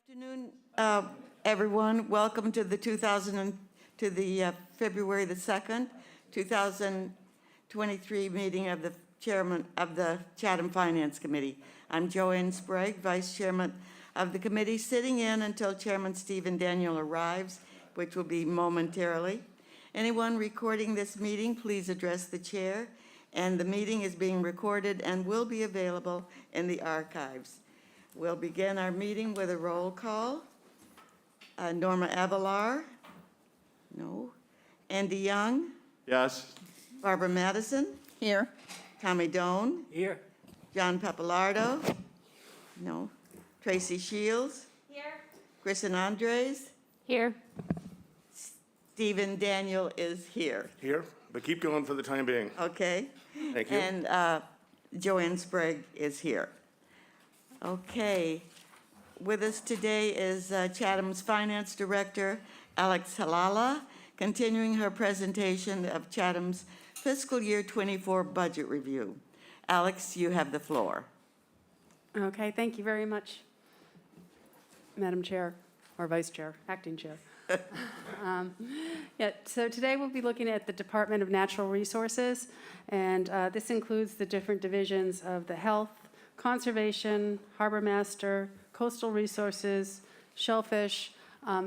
Afternoon, everyone. Welcome to the February the 2nd, 2023 meeting of the Chairman of the Chatham Finance Committee. I'm Joanne Sprague, Vice Chairman of the committee, sitting in until Chairman Stephen Daniel arrives, which will be momentarily. Anyone recording this meeting, please address the chair, and the meeting is being recorded and will be available in the archives. We'll begin our meeting with a roll call. Norma Avalar? No. Andy Young? Yes. Barbara Madison? Here. Tommy Doan? Here. John Pappalardo? No. Tracy Shields? Here. Kristen Andres? Here. Stephen Daniel is here. Here, but keep going for the time being. Okay. Thank you. And Joanne Sprague is here. Okay. With us today is Chatham's Finance Director, Alex Halala, continuing her presentation of Chatham's fiscal year 24 budget review. Alex, you have the floor. Okay, thank you very much, Madam Chair, or Vice Chair, Acting Chair. So today we'll be looking at the Department of Natural Resources, and this includes the different divisions of the Health, Conservation, Harbor Master, Coastal Resources, Shellfish,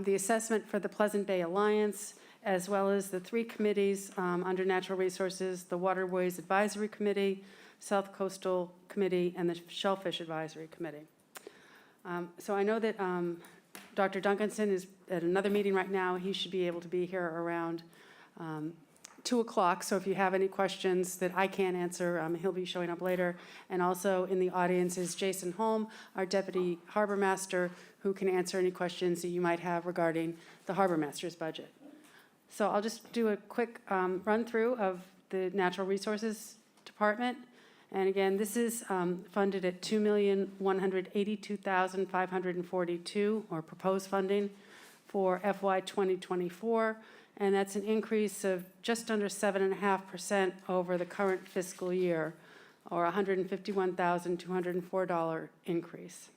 the assessment for the Pleasant Bay Alliance, as well as the three committees under Natural Resources, the Waterways Advisory Committee, South Coastal Committee, and the Shellfish Advisory Committee. So I know that Dr. Duncanson is at another meeting right now. He should be able to be here around 2 o'clock. So if you have any questions that I can't answer, he'll be showing up later. And also in the audience is Jason Holm, our Deputy Harbor Master, who can answer any questions that you might have regarding the Harbor Master's budget. So I'll just do a quick run through of the Natural Resources Department. And again, this is funded at $2,182,542, or proposed funding for FY 2024. And that's an increase of just under 7.5% over the current fiscal year, or $151,204 increase.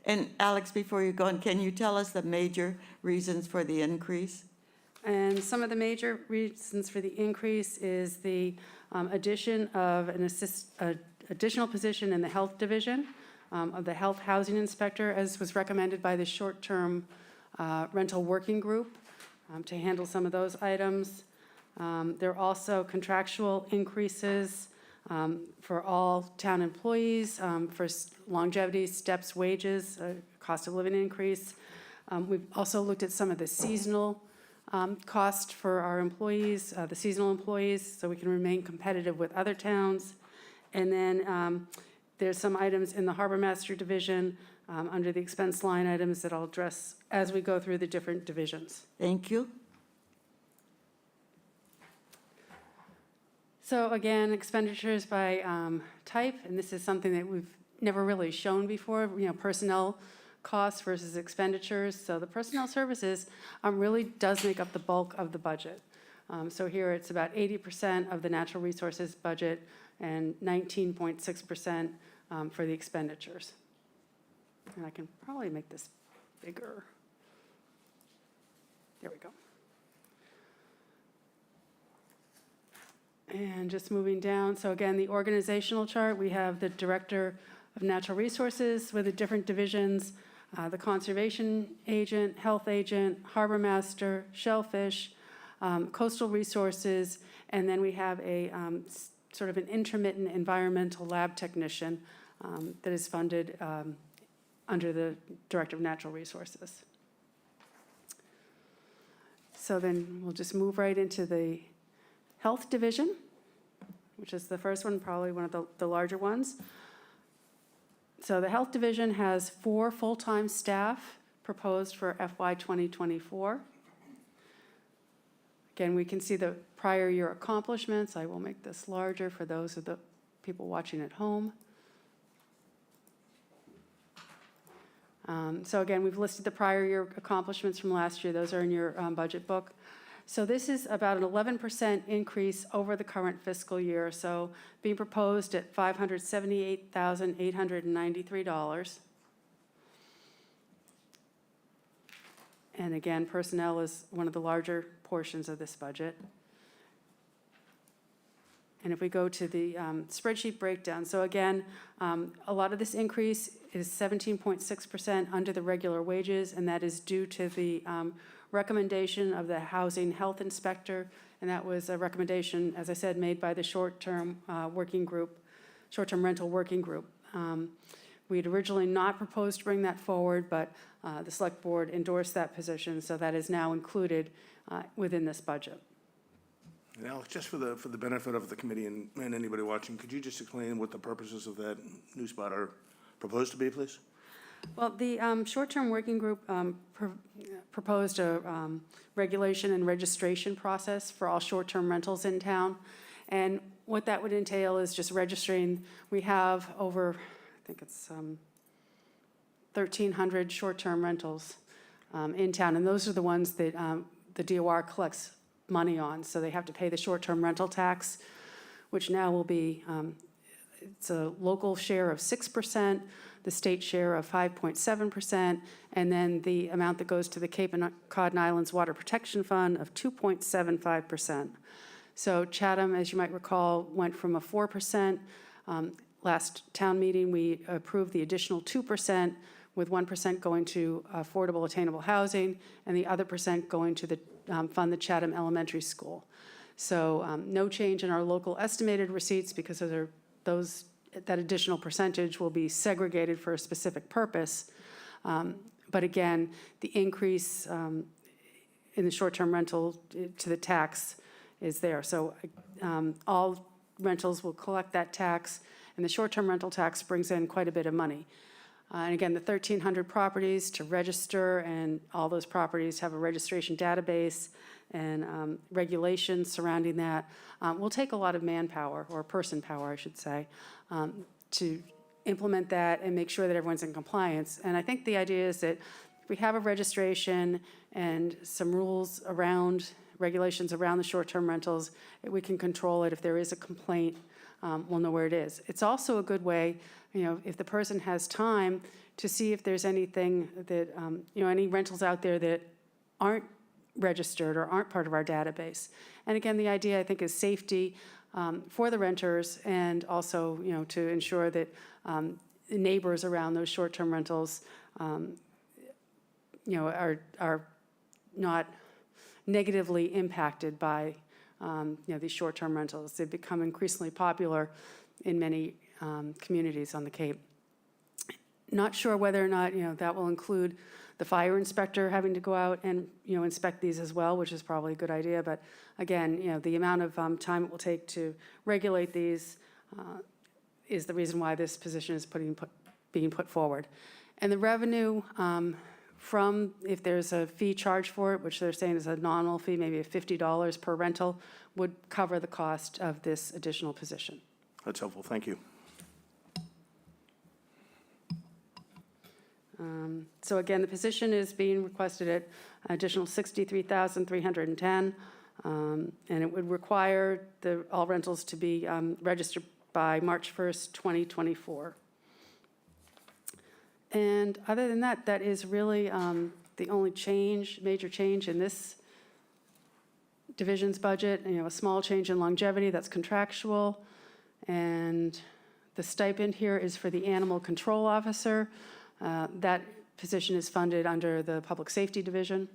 And Alex, before you go on, can you tell us the major reasons for the increase? And some of the major reasons for the increase is the addition of an additional position in the Health Division of the Health Housing Inspector, as was recommended by the Short-Term Rental Working Group to handle some of those items. There are also contractual increases for all town employees for longevity, steps, wages, cost of living increase. We've also looked at some of the seasonal cost for our employees, the seasonal employees, so we can remain competitive with other towns. And then there's some items in the Harbor Master Division under the expense line items that I'll address as we go through the different divisions. Thank you. So again, expenditures by type, and this is something that we've never really shown before, personnel costs versus expenditures. So the personnel services really does make up the bulk of the budget. So here it's about 80% of the natural resources budget and 19.6% for the expenditures. And I can probably make this bigger. There we go. And just moving down, so again, the organizational chart, we have the Director of Natural Resources with the different divisions, the Conservation Agent, Health Agent, Harbor Master, Shellfish, Coastal Resources, and then we have a sort of an intermittent environmental lab technician that is funded under the Director of Natural Resources. So then we'll just move right into the Health Division, which is the first one, probably one of the larger ones. So the Health Division has 4 full-time staff proposed for FY 2024. Again, we can see the prior year accomplishments. I will make this larger for those of the people watching at home. So again, we've listed the prior year accomplishments from last year. Those are in your budget book. So this is about an 11% increase over the current fiscal year. So being proposed at $578,893. And again, personnel is one of the larger portions of this budget. And if we go to the spreadsheet breakdown, so again, a lot of this increase is 17.6% under the regular wages, and that is due to the recommendation of the Housing Health Inspector, and that was a recommendation, as I said, made by the short-term working group, short-term rental working group. We had originally not proposed to bring that forward, but the Select Board endorsed that position, so that is now included within this budget. And Alex, just for the benefit of the committee and anybody watching, could you just explain what the purposes of that new spot are proposed to be, please? Well, the short-term working group proposed a regulation and registration process for all short-term rentals in town. And what that would entail is just registering. We have over, I think it's 1,300 short-term rentals in town, and those are the ones that the DOR collects money on. So they have to pay the short-term rental tax, which now will be, it's a local share of 6%, the state share of 5.7%, and then the amount that goes to the Cape and Cod and Islands Water Protection Fund of 2.75%. So Chatham, as you might recall, went from a 4%. Last town meeting, we approved the additional 2%, with 1% going to affordable attainable housing, and the other percent going to the fund the Chatham Elementary School. So no change in our local estimated receipts, because that additional percentage will be segregated for a specific purpose. But again, the increase in the short-term rental to the tax is there. So all rentals will collect that tax, and the short-term rental tax brings in quite a bit of money. And again, the 1,300 properties to register, and all those properties have a registration database and regulations surrounding that. Will take a lot of manpower, or person power, I should say, to implement that and make sure that everyone's in compliance. And I think the idea is that if we have a registration and some rules around, regulations around the short-term rentals, we can control it. If there is a complaint, we'll know where it is. It's also a good way, if the person has time, to see if there's anything that, any rentals out there that aren't registered or aren't part of our database. And again, the idea, I think, is safety for the renters, and also, to ensure that neighbors around those short-term rentals, are not negatively impacted by, these short-term rentals. They've become increasingly popular in many communities on the Cape. Not sure whether or not, that will include the fire inspector having to go out and, inspect these as well, which is probably a good idea. But again, the amount of time it will take to regulate these is the reason why this position is being put forward. And the revenue from, if there's a fee charged for it, which they're saying is a nominal fee, maybe $50 per rental, would cover the cost of this additional position. That's helpful. Thank you. So again, the position is being requested at additional $63,310, and it would require all rentals to be registered by March 1st, 2024. And other than that, that is really the only major change in this division's budget. A small change in longevity, that's contractual. And the stipend here is for the animal control officer. That position is funded under the Public Safety Division.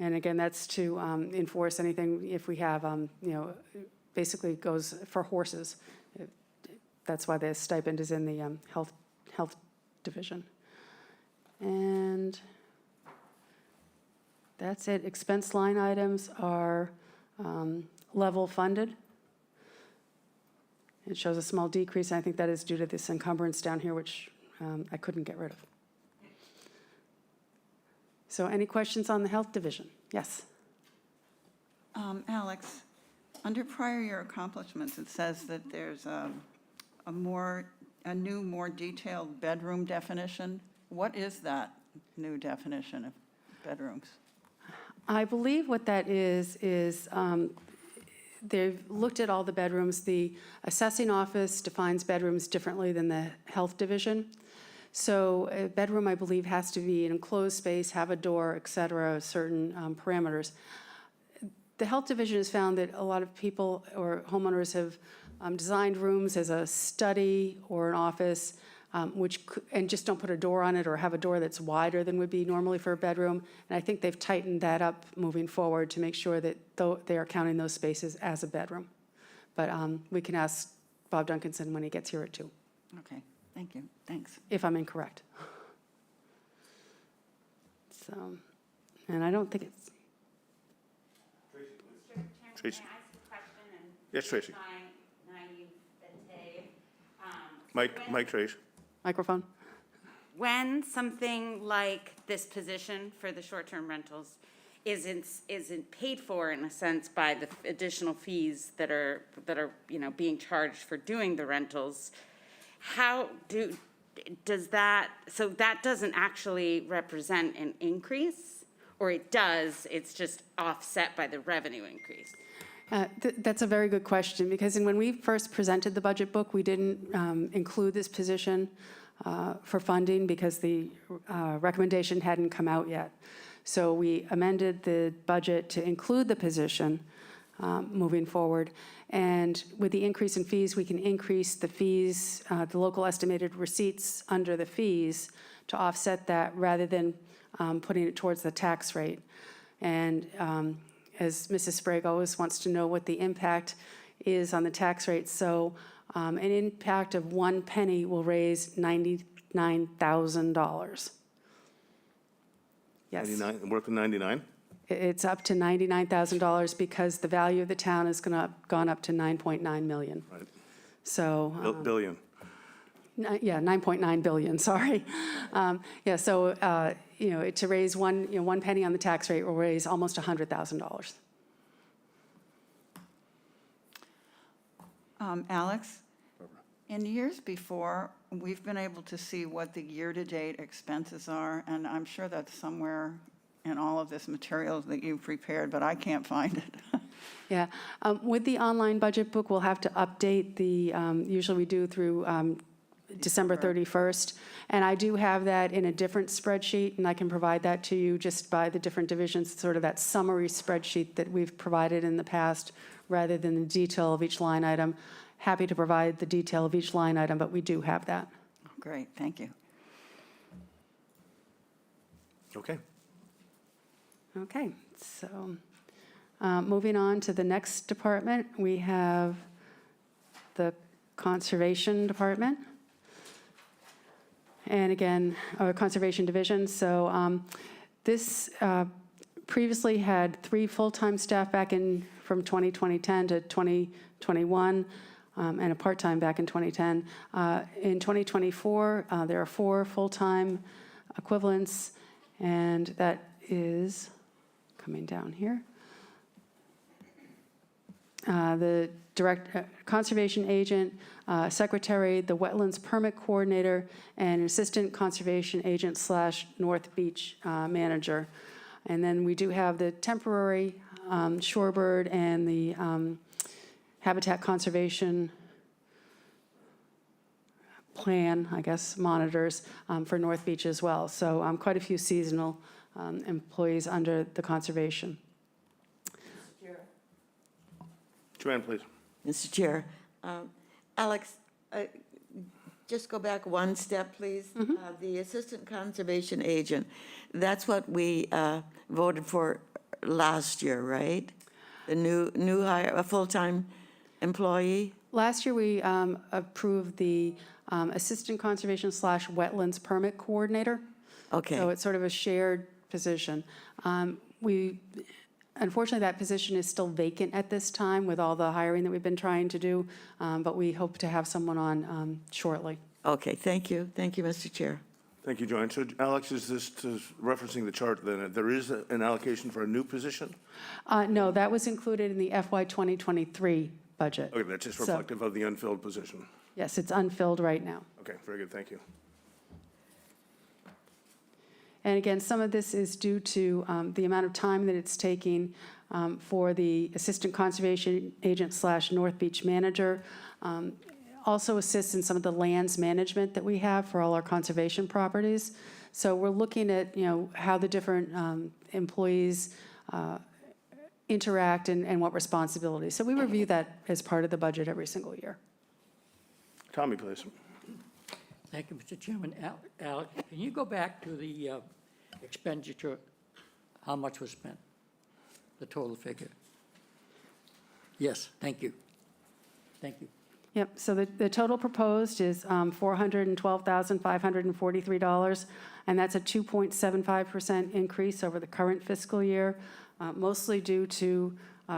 And again, that's to enforce anything if we have, basically goes for horses. That's why the stipend is in the health division. And that's it. Expense line items are level funded. It shows a small decrease, and I think that is due to this encumbrance down here, which I couldn't get rid of. So any questions on the health division? Yes. Alex, under prior year accomplishments, it says that there's a new, more detailed bedroom definition. What is that new definition of bedrooms? I believe what that is they've looked at all the bedrooms. The assessing office defines bedrooms differently than the health division. So a bedroom, I believe, has to be an enclosed space, have a door, et cetera, certain parameters. The health division has found that a lot of people or homeowners have designed rooms as a study or an office, and just don't put a door on it or have a door that's wider than would be normally for a bedroom. And I think they've tightened that up moving forward to make sure that they are counting those spaces as a bedroom. But we can ask Bob Duncanson when he gets here at 2, Okay, thank you, thanks. if I'm incorrect. So, and I don't think it's, Tracy. Can I ask a question? And Yes, Tracy. my naivete, Mike, Tracy. microphone? when something like this position for the short-term rentals isn't paid for in a sense by the additional fees that are being charged for doing the rentals, does that, so that doesn't actually represent an increase, or it does, it's just offset by the revenue increase? That's a very good question, because when we first presented the budget book, we didn't include this position for funding because the recommendation hadn't come out yet. So we amended the budget to include the position moving forward. And with the increase in fees, we can increase the fees, the local estimated receipts under the fees to offset that rather than putting it towards the tax rate. And as Mrs. Sprague always wants to know what the impact is on the tax rate. So an impact of 1 penny will raise $99,000. Yes. 99, worth of 99? It's up to $99,000 because the value of the town has gone up to $9.9 million. Right. So. Billion. Yeah, 9.9 billion, sorry. Yeah, so, to raise 1 penny on the tax rate will raise almost $100,000. Alex, in years before, we've been able to see what the year-to-date expenses are, and I'm sure that's somewhere in all of this material that you've prepared, but I can't find it. Yeah, with the online budget book, we'll have to update the, usually we do through December 31st. And I do have that in a different spreadsheet, and I can provide that to you just by the different divisions, sort of that summary spreadsheet that we've provided in the past, rather than the detail of each line item. Happy to provide the detail of each line item, but we do have that. Great, thank you. Okay. Okay, so moving on to the next department, we have the Conservation Department. And again, our Conservation Division. So this previously had 3 full-time staff back in from 2010 to 2021, and a part-time back in 2010. In 2024, there are 4 full-time equivalents, and that is coming down here. The conservation agent, secretary, the wetlands permit coordinator, and assistant conservation agent / North Beach manager. And then we do have the temporary shorebird and the habitat conservation plan, I guess, monitors for North Beach as well. So quite a few seasonal employees under the conservation. Joanne, please. Mr. Chair. Alex, just go back one step, please. The Assistant Conservation Agent, that's what we voted for last year, right? The new hire, a full-time employee? Last year, we approved the assistant conservation / wetlands permit coordinator. Okay. So it's sort of a shared position. Unfortunately, that position is still vacant at this time with all the hiring that we've been trying to do, but we hope to have someone on shortly. Okay, thank you. Thank you, Mr. Chair. Thank you, Joanne. So Alex, is this referencing the chart then? There is an allocation for a new position? No, that was included in the FY 2023 budget. Okay, that's just So- reflective of the unfilled position. Yes, it's unfilled right now. Okay, very good, thank you. And again, some of this is due to the amount of time that it's taking for the assistant conservation agent / North Beach manager. also assists in some of the lands management that we have for all our conservation properties. So we're looking at, how the different employees interact and what responsibilities. So we review that as part of the budget every single year. Tommy, please. Thank you, Mr. Chairman. Alex, can you go back to the expenditure, how much was spent, the total figure? Yes, thank you. Thank you. Yep, so the total proposed is $412,543, and that's a 2.75% increase over the current fiscal year, mostly due to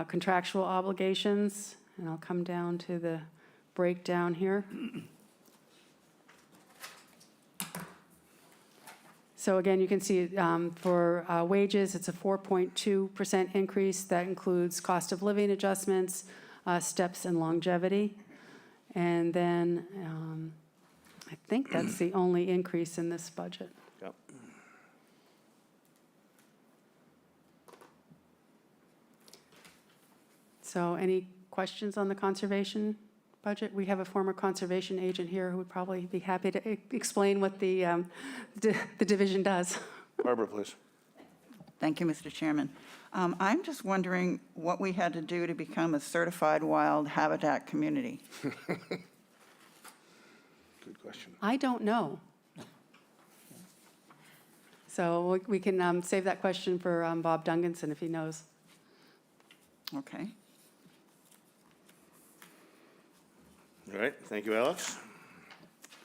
contractual obligations. And I'll come down to the breakdown here. So again, you can see for wages, it's a 4.2% increase. That includes cost of living adjustments, steps, and longevity. And then I think that's the only increase in this budget. Yep. So any questions on the conservation budget? We have a former conservation agent here who would probably be happy to explain what the division does. Barbara, please. Thank you, Mr. Chairman. I'm just wondering what we had to do to become a certified wild habitat community. Good question. I don't know. So we can save that question for Bob Dunganson if he knows. Okay. All right, thank you, Alex.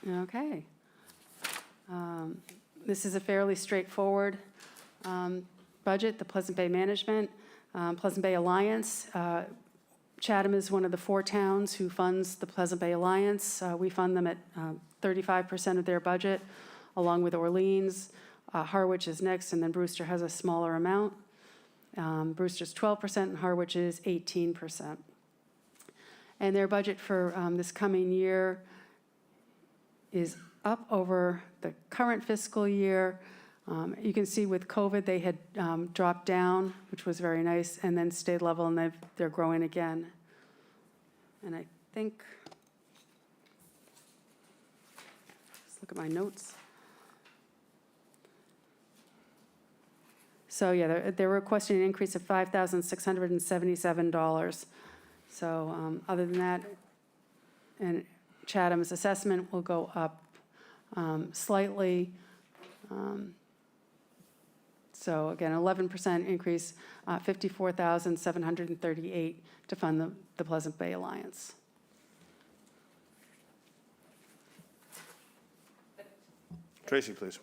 Okay. This is a fairly straightforward budget, the Pleasant Bay Management, Pleasant Bay Alliance. Chatham is one of the 4 towns who funds the Pleasant Bay Alliance. We fund them at 35% of their budget, along with Orleans. Harwich is next, and then Brewster has a smaller amount. Brewster's 12% and Harwich is 18%. And their budget for this coming year is up over the current fiscal year. You can see with COVID, they had dropped down, which was very nice, and then stayed level, and they're growing again. And I think, let's look at my notes. So yeah, they're requesting an increase of $5,677. So other than that, and Chatham's assessment will go up slightly. So again, 11% increase, $54,738 to fund the Pleasant Bay Alliance. Tracy, please.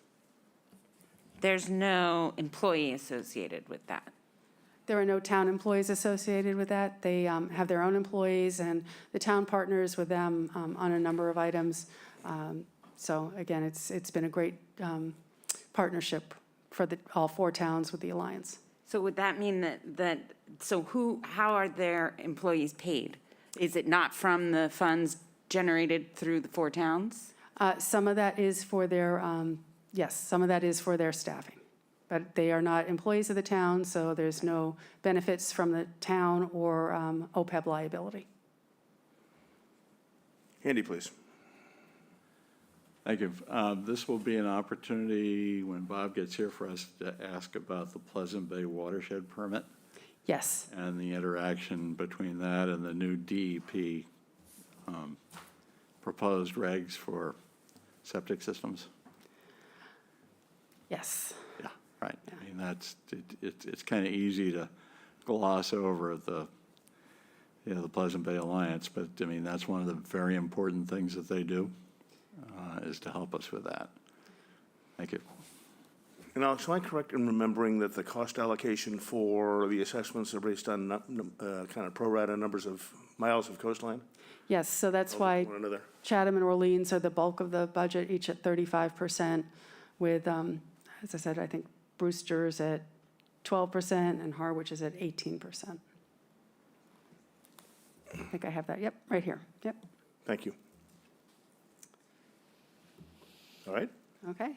There's no employee associated with that. There are no town employees associated with that. They have their own employees, and the town partners with them on a number of items. So again, it's been a great partnership for all 4 towns with the Alliance. So would that mean how are their employees paid? Is it not from the funds generated through the 4 towns? Some of that is for their, yes, some of that is for their staffing. But they are not employees of the town, so there's no benefits from the town or OPEB liability. Andy, please. Thank you. This will be an opportunity when Bob gets here for us to ask about the Pleasant Bay watershed permit Yes. and the interaction between that and the new DEP proposed regs for septic systems. Yes. Yeah, right. I mean, it's kind of easy to gloss over the Pleasant Bay Alliance, but I mean, that's one of the very important things that they do, is to help us with that. Thank you. And Alex, am I correct in remembering that the cost allocation for the assessments are based on kind of pro rata numbers of miles of coastline? Yes, so that's why One another. Chatham and Orleans are the bulk of the budget, each at 35%, with, as I said, I think Brewster's at 12% and Harwich is at 18%. I think I have that. Yep, right here. Yep. Thank you. All right. Okay.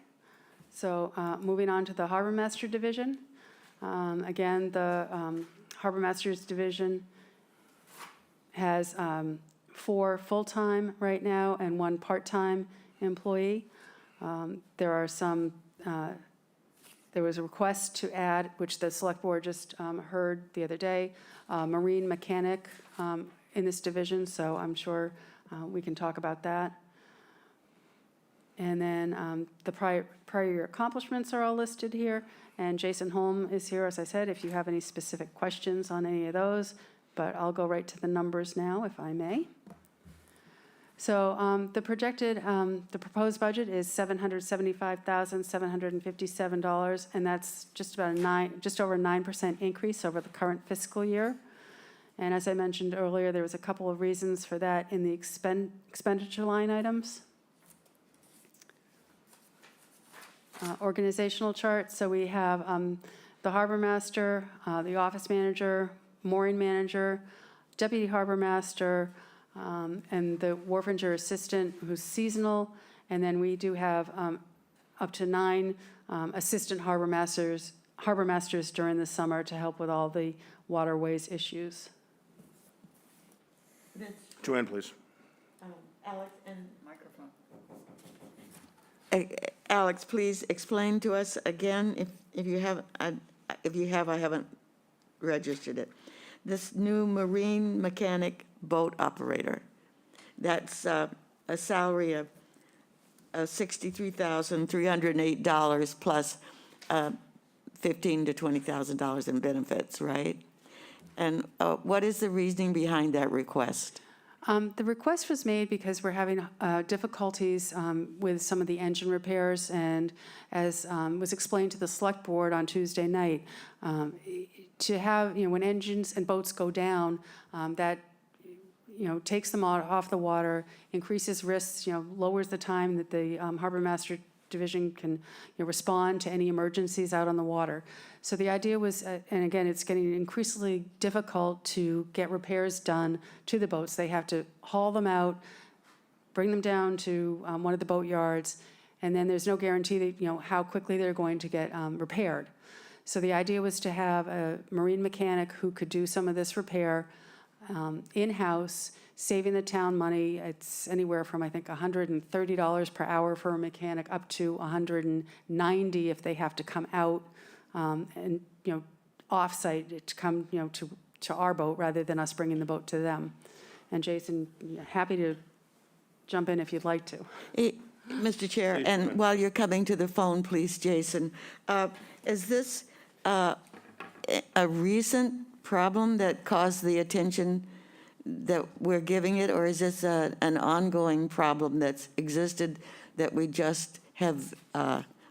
So moving on to the Harbor Master Division. Again, the Harbor Masters Division has 4 full-time right now and 1 part-time employee. There are some, there was a request to add, which the select board just heard the other day, marine mechanic in this division, so I'm sure we can talk about that. And then the prior year accomplishments are all listed here, and Jason Holm is here, as I said, if you have any specific questions on any of those, but I'll go right to the numbers now, if I may. So the proposed budget is $775,757, and that's just over a 9% increase over the current fiscal year. And as I mentioned earlier, there was a couple of reasons for that in the expenditure line items. Organizational chart, so we have the harbor master, the office manager, mooring manager, deputy harbor master, and the wharfinger assistant who's seasonal, and then we do have up to 9 assistant harbor masters during the summer to help with all the waterways issues. Joanne, please. Alex, and Microphone. Alex, please explain to us again, if you have, I haven't registered it. This new marine mechanic boat operator, that's a salary of $63,308 plus $15,000 to $20,000 in benefits, right? And what is the reasoning behind that request? The request was made because we're having difficulties with some of the engine repairs, and as was explained to the select board on Tuesday night, to have, when engines and boats go down, that, takes them off the water, increases risks, lowers the time that the harbor master division can respond to any emergencies out on the water. So the idea was, and again, it's getting increasingly difficult to get repairs done to the boats. They have to haul them out, bring them down to one of the boat yards, and then there's no guarantee that, how quickly they're going to get repaired. So the idea was to have a marine mechanic who could do some of this repair in-house, saving the town money. It's anywhere from, I think, $130 per hour for a mechanic up to $190 if they have to come out and, off-site to come, to our boat rather than us bringing the boat to them. And Jason, happy to jump in if you'd like to. Mr. Chair, and while you're coming to the phone, please, Jason, is this a recent problem that caused the attention that we're giving it, or is this an ongoing problem that's existed that we just have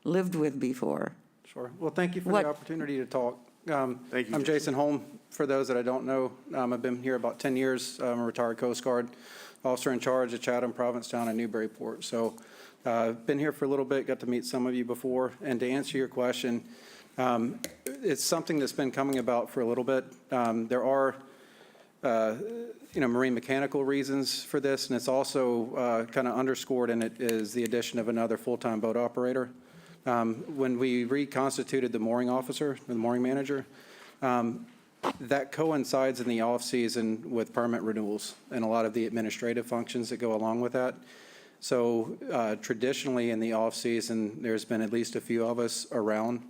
lived with before? Sure. Well, thank you for What- the opportunity to talk. Thank you, I'm Jason Holm. For those that I don't know, I've been here about 10 years. I'm a retired Coast Guard officer in charge of Chatham, Provincetown, and Newburyport. So I've been here for a little bit, got to meet some of you before. And to answer your question, it's something that's been coming about for a little bit. There are marine mechanical reasons for this, and it's also kind of underscored in it is the addition of another full-time boat operator. When we reconstituted the mooring officer, the mooring manager, that coincides in the off-season with permit renewals and a lot of the administrative functions that go along with that. So traditionally in the off-season, there's been at least a few of us around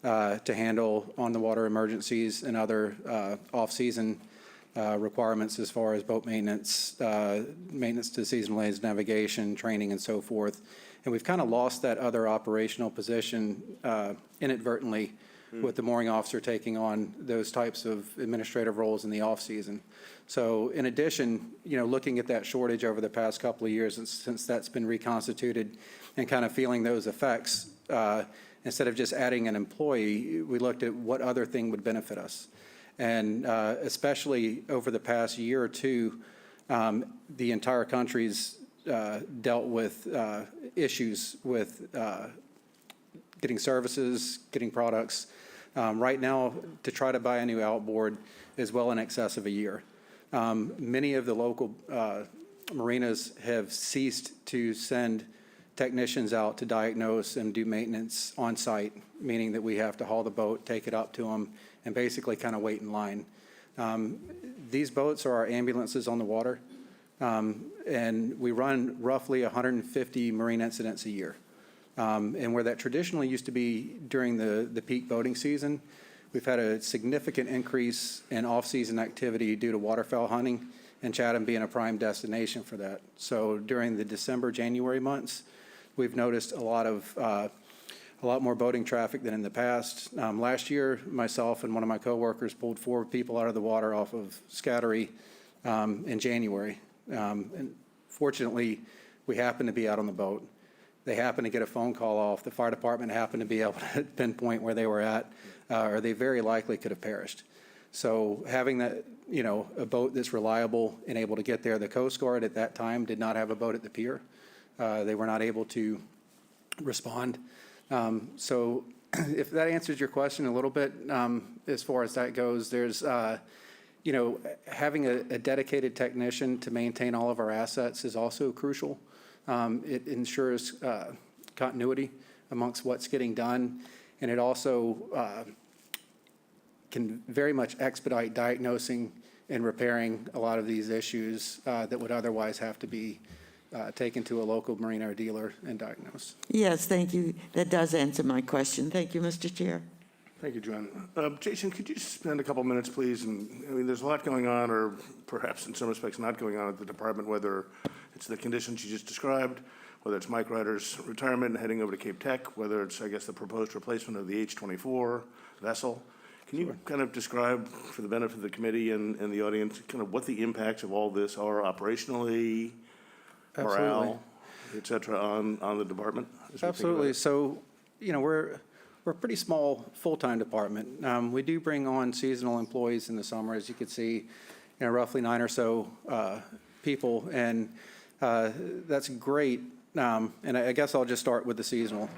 to handle on-the-water emergencies and other off-season requirements as far as boat maintenance, maintenance to seasonal lanes, navigation, training, and so forth. And we've kind of lost that other operational position inadvertently with the mooring officer taking on those types of administrative roles in the off-season. So in addition, looking at that shortage over the past couple of years since that's been reconstituted and kind of feeling those effects, instead of just adding an employee, we looked at what other thing would benefit us. And especially over the past year or two, the entire country's dealt with issues with getting services, getting products. Right now, to try to buy a new outboard is well in excess of a year. Many of the local marinas have ceased to send technicians out to diagnose and do maintenance on site, meaning that we have to haul the boat, take it up to them, and basically kind of wait in line. These boats are our ambulances on the water. And we run roughly 150 marine incidents a year. And where that traditionally used to be during the peak boating season, we've had a significant increase in off-season activity due to waterfowl hunting, and Chatham being a prime destination for that. So during the December, January months, we've noticed a lot more boating traffic than in the past. Last year, myself and one of my coworkers pulled 4 people out of the water off of Scattery in January. And fortunately, we happened to be out on the boat. They happened to get a phone call off. The fire department happened to be able to pinpoint where they were at, or they very likely could have perished. So having that, a boat that's reliable and able to get there, the Coast Guard at that time did not have a boat at the pier. They were not able to respond. So if that answers your question a little bit, as far as that goes, there's, having a dedicated technician to maintain all of our assets is also crucial. It ensures continuity amongst what's getting done, and it also can very much expedite diagnosing and repairing a lot of these issues that would otherwise have to be taken to a local marine or dealer and diagnosed. Yes, thank you. That does answer my question. Thank you, Mr. Chair. Thank you, Joanne. Jason, could you spend a couple minutes, please? And I mean, there's a lot going on, or perhaps in some respects not going on at the department, whether it's the conditions you just described, whether it's Mike Ryder's retirement and heading over to Cape Tech, whether it's, I guess, the proposed replacement of the H-24 vessel. Can you kind of describe, for the benefit of the committee and the audience, kind of what the impacts of all this are operationally, morale, et cetera, on the department? as we think about Absolutely. it? So, we're a pretty small full-time department. We do bring on seasonal employees in the summer, as you can see, roughly 9 or so people, and that's great. And I guess I'll just start with the seasonal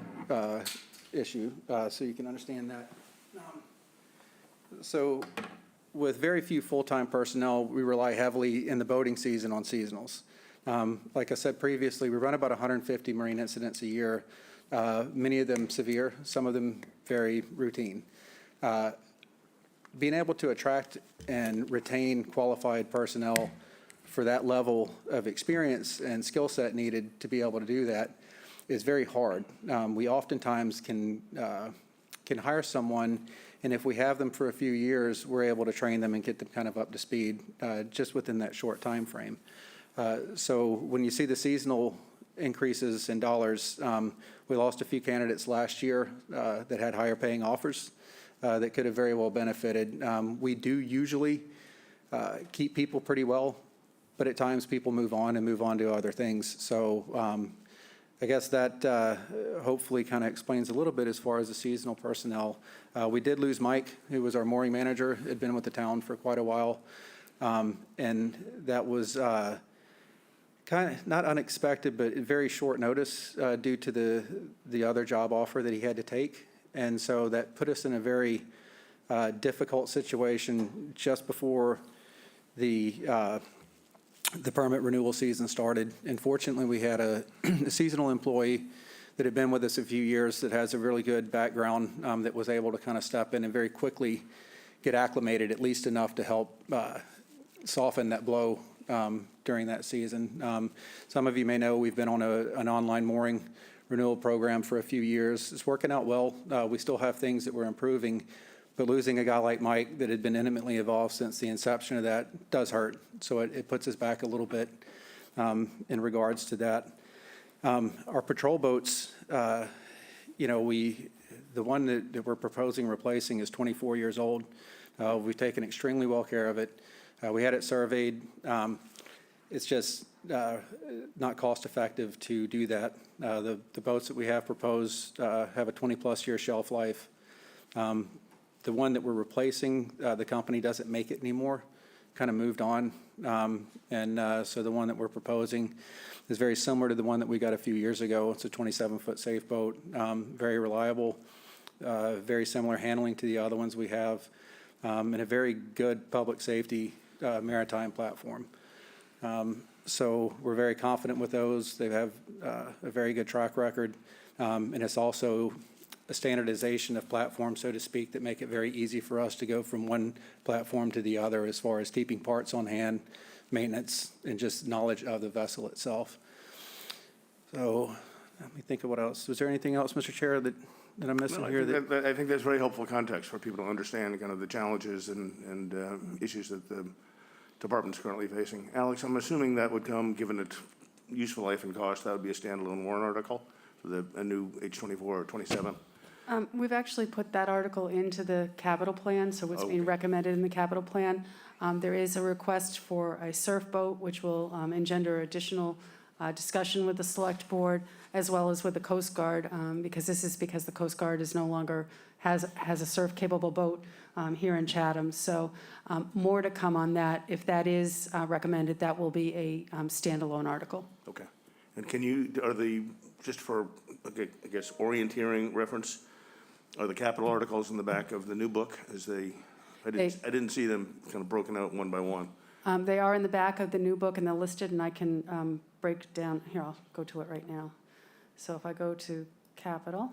issue so you can understand that. So with very few full-time personnel, we rely heavily in the boating season on seasonals. Like I said previously, we run about 150 marine incidents a year, many of them severe, some of them very routine. Being able to attract and retain qualified personnel for that level of experience and skill set needed to be able to do that is very hard. We oftentimes can hire someone, and if we have them for a few years, we're able to train them and get them kind of up to speed just within that short time frame. So when you see the seasonal increases in dollars, we lost a few candidates last year that had higher paying offers that could have very well benefited. We do usually keep people pretty well, but at times people move on to other things. So I guess that hopefully kind of explains a little bit as far as the seasonal personnel. We did lose Mike, who was our mooring manager, had been with the town for quite a while. And that was kind of not unexpected, but very short notice due to the other job offer that he had to take. And so that put us in a very difficult situation just before the permit renewal season started. And fortunately, we had a seasonal employee that had been with us a few years that has a really good background that was able to kind of step in and very quickly get acclimated, at least enough to help soften that blow during that season. Some of you may know we've been on an online mooring renewal program for a few years. It's working out well. We still have things that we're improving, but losing a guy like Mike that had been intimately involved since the inception of that does hurt. So it puts us back a little bit in regards to that. Our patrol boats, the one that we're proposing replacing is 24 years old. We've taken extremely well care of it. We had it surveyed. It's just not cost effective to do that. The boats that we have proposed have a 20-plus year shelf life. The one that we're replacing, the company doesn't make it anymore, kind of moved on. So the one that we're proposing is very similar to the one that we got a few years ago. It's a 27-foot safe boat, very reliable, very similar handling to the other ones we have, and a very good public safety maritime platform. So we're very confident with those. They have a very good track record, and it's also a standardization of platforms, so to speak, that make it very easy for us to go from one platform to the other as far as keeping parts on hand, maintenance and just knowledge of the vessel itself. So let me think of what else. Was there anything else, Mr. Chair, that I'm missing No, here? I think that's very helpful context for people to understand kind of the challenges and issues that the department's currently facing. Alex, I'm assuming that would come, given its useful life and cost, that would be a standalone warrant article for a new H24 or 27? We've actually put that article into the capital plan, so it's being Okay. recommended in the capital plan. There is a request for a surf boat, which will engender additional discussion with the select board, as well as with the Coast Guard, because the Coast Guard is no longer, has a surf-capable boat here in Chatham. So more to come on that. If that is recommended, that will be a standalone article. Okay. And just for, okay, I guess, orienteering reference, are the capital articles in the back of the new book I didn't see them kind of broken out one by one. They are in the back of the new book, and they're listed, and I can break down, here, I'll go to it right now. So if I go to capital,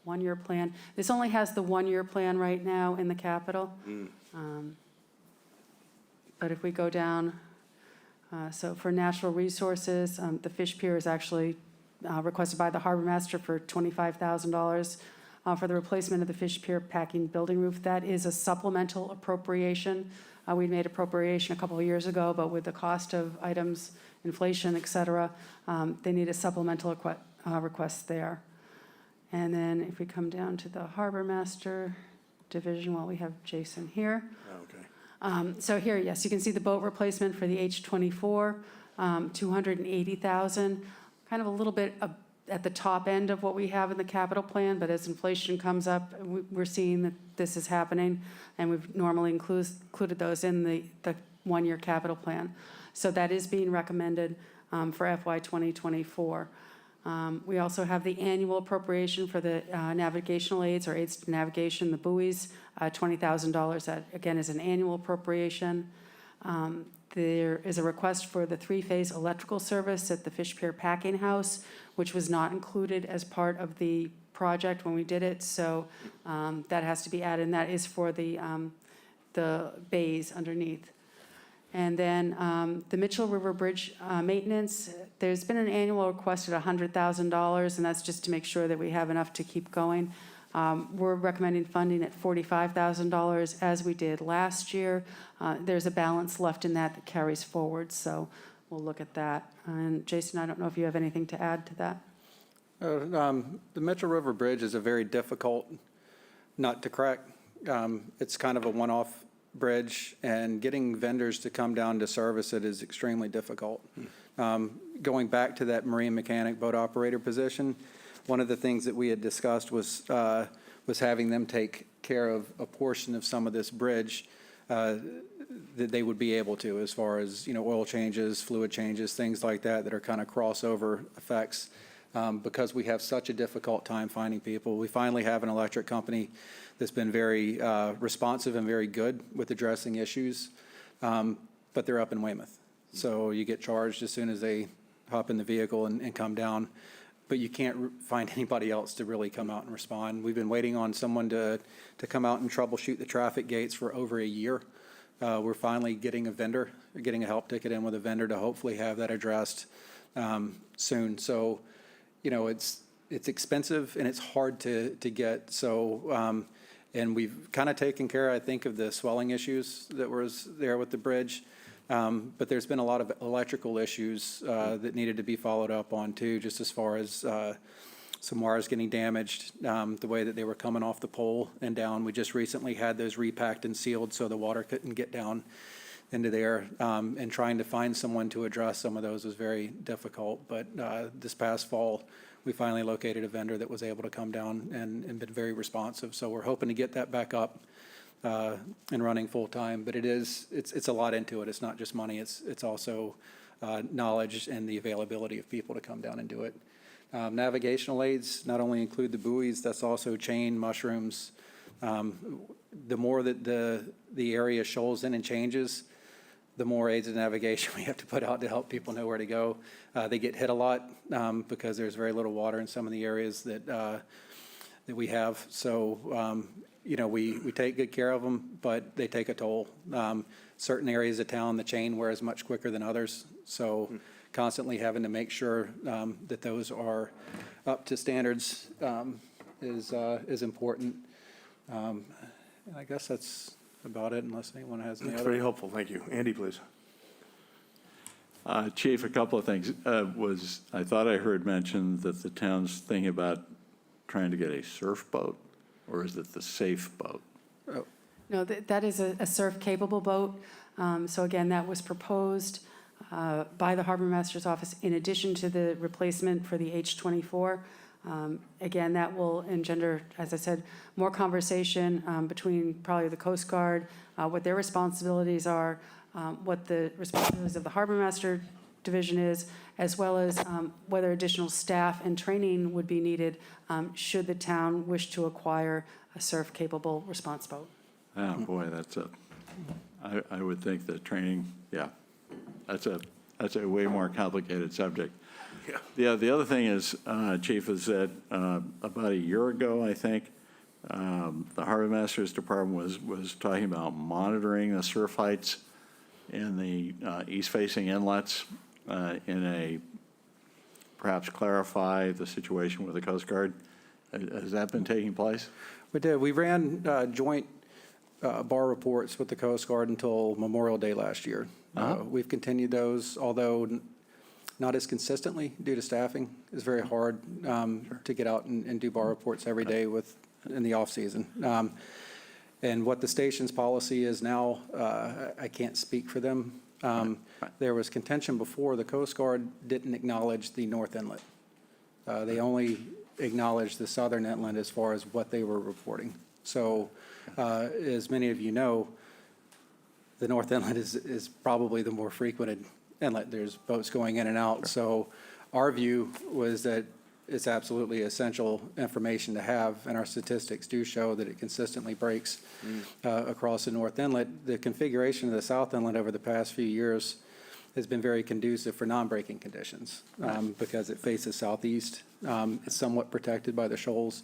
one-year plan, this only has the one-year plan right now in the capital. But if we go down, so for natural resources, the fish pier is actually requested by the harbor master for $25,000 for the replacement of the fish pier packing building roof. That is a supplemental appropriation. We made appropriation a couple of years ago, but with the cost of items, inflation, et cetera, they need a supplemental request there. And then if we come down to the harbor master division, well, we have Jason here. Okay. So here, yes, you can see the boat replacement for the H24, $280,000, kind of a little bit at the top end of what we have in the capital plan, but as inflation comes up, we're seeing that this is happening, and we've normally included those in the one-year capital plan. So that is being recommended for FY 2024. We also have the annual appropriation for the navigational aids, or aids to navigation, the buoys, $20,000. That, again, is an annual appropriation. There is a request for the three-phase electrical service at the Fish Pier Packing House, which was not included as part of the project when we did it, so that has to be added, and that is for the bays underneath. And then the Mitchell River Bridge maintenance, there's been an annual request at $100,000, and that's just to make sure that we have enough to keep going. We're recommending funding at $45,000, as we did last year. There's a balance left in that carries forward, so we'll look at that. And Jason, I don't know if you have anything to add to that. The Mitchell River Bridge is a very difficult nut to crack. It's kind of a one-off bridge, and getting vendors to come down to service it is extremely difficult. Going back to that marine mechanic boat operator position, one of the things that we had discussed was having them take care of a portion of some of this bridge that they would be able to, as far as, oil changes, fluid changes, things like that are kind of crossover effects. Because we have such a difficult time finding people. We finally have an electric company that's been very responsive and very good with addressing issues, but they're up in Weymouth. So you get charged as soon as they hop in the vehicle and come down, but you can't find anybody else to really come out and respond. We've been waiting on someone to come out and troubleshoot the traffic gates for over a year. We're finally getting a help ticket in with a vendor to hopefully have that addressed soon. So, it's expensive and it's hard to get. So, and we've kind of taken care, I think, of the swelling issues that was there with the bridge. But there's been a lot of electrical issues that needed to be followed up on too, just as far as some wires getting damaged, the way that they were coming off the pole and down. We just recently had those repacked and sealed so the water couldn't get down into there, and trying to find someone to address some of those was very difficult. But this past fall, we finally located a vendor that was able to come down and been very responsive. So we're hoping to get that back up and running full time. But it's a lot into it. It's not just money. It's also knowledge and the availability of people to come down and do it. Navigational aids not only include the buoys, that's also chain, mushrooms. The more that the area shoals in and changes, the more aids of navigation we have to put out to help people know where to go. They get hit a lot because there's very little water in some of the areas that that we have. So, we take good care of them, but they take a toll. Certain areas of town, the chain wears much quicker than others. So constantly having to make sure that those are up to standards is important. And I guess that's about it, unless anyone has any That's other. very helpful, thank you. Andy, please. Chief, a couple of things. I thought I heard mention that the town's thinking about trying to get a surf boat, or is it the safe boat? No, that is a surf-capable boat. So again, that was proposed by the Harbor Master's Office in addition to the replacement for the H-24. Again, that will engender, as I said, more conversation between probably the Coast Guard, what their responsibilities are, what the responsibilities of the Harbor Master Division is, as well as whether additional staff and training would be needed should the town wish to acquire a surf-capable response boat. Oh, boy, I would think that training, yeah, that's a way more complicated subject. Yeah. The other thing is, Chief, is that about a year ago, I think, the Harbor Master's Department was talking about monitoring the surf heights in the east-facing inlets perhaps clarify the situation with the Coast Guard. Has that been taking place? We did. We ran joint bar reports with the Coast Guard until Memorial Day last year. We've continued those, although not as consistently due to staffing. It's very hard to get out and do bar reports every day in the off-season. And what the station's policy is now, I can't speak for them. There was contention before. The Coast Guard didn't acknowledge the North Inlet. They only acknowledged the southern inlet as far as what they were reporting. So as many of you know, the North Inlet is probably the more frequented inlet. There's boats going in and out. So our view was that it's absolutely essential information to have, and our statistics do show that it consistently breaks across the North Inlet. The configuration of the South Inlet over the past few years has been very conducive for non-breaking conditions because it faces southeast. It's somewhat protected by the shoals,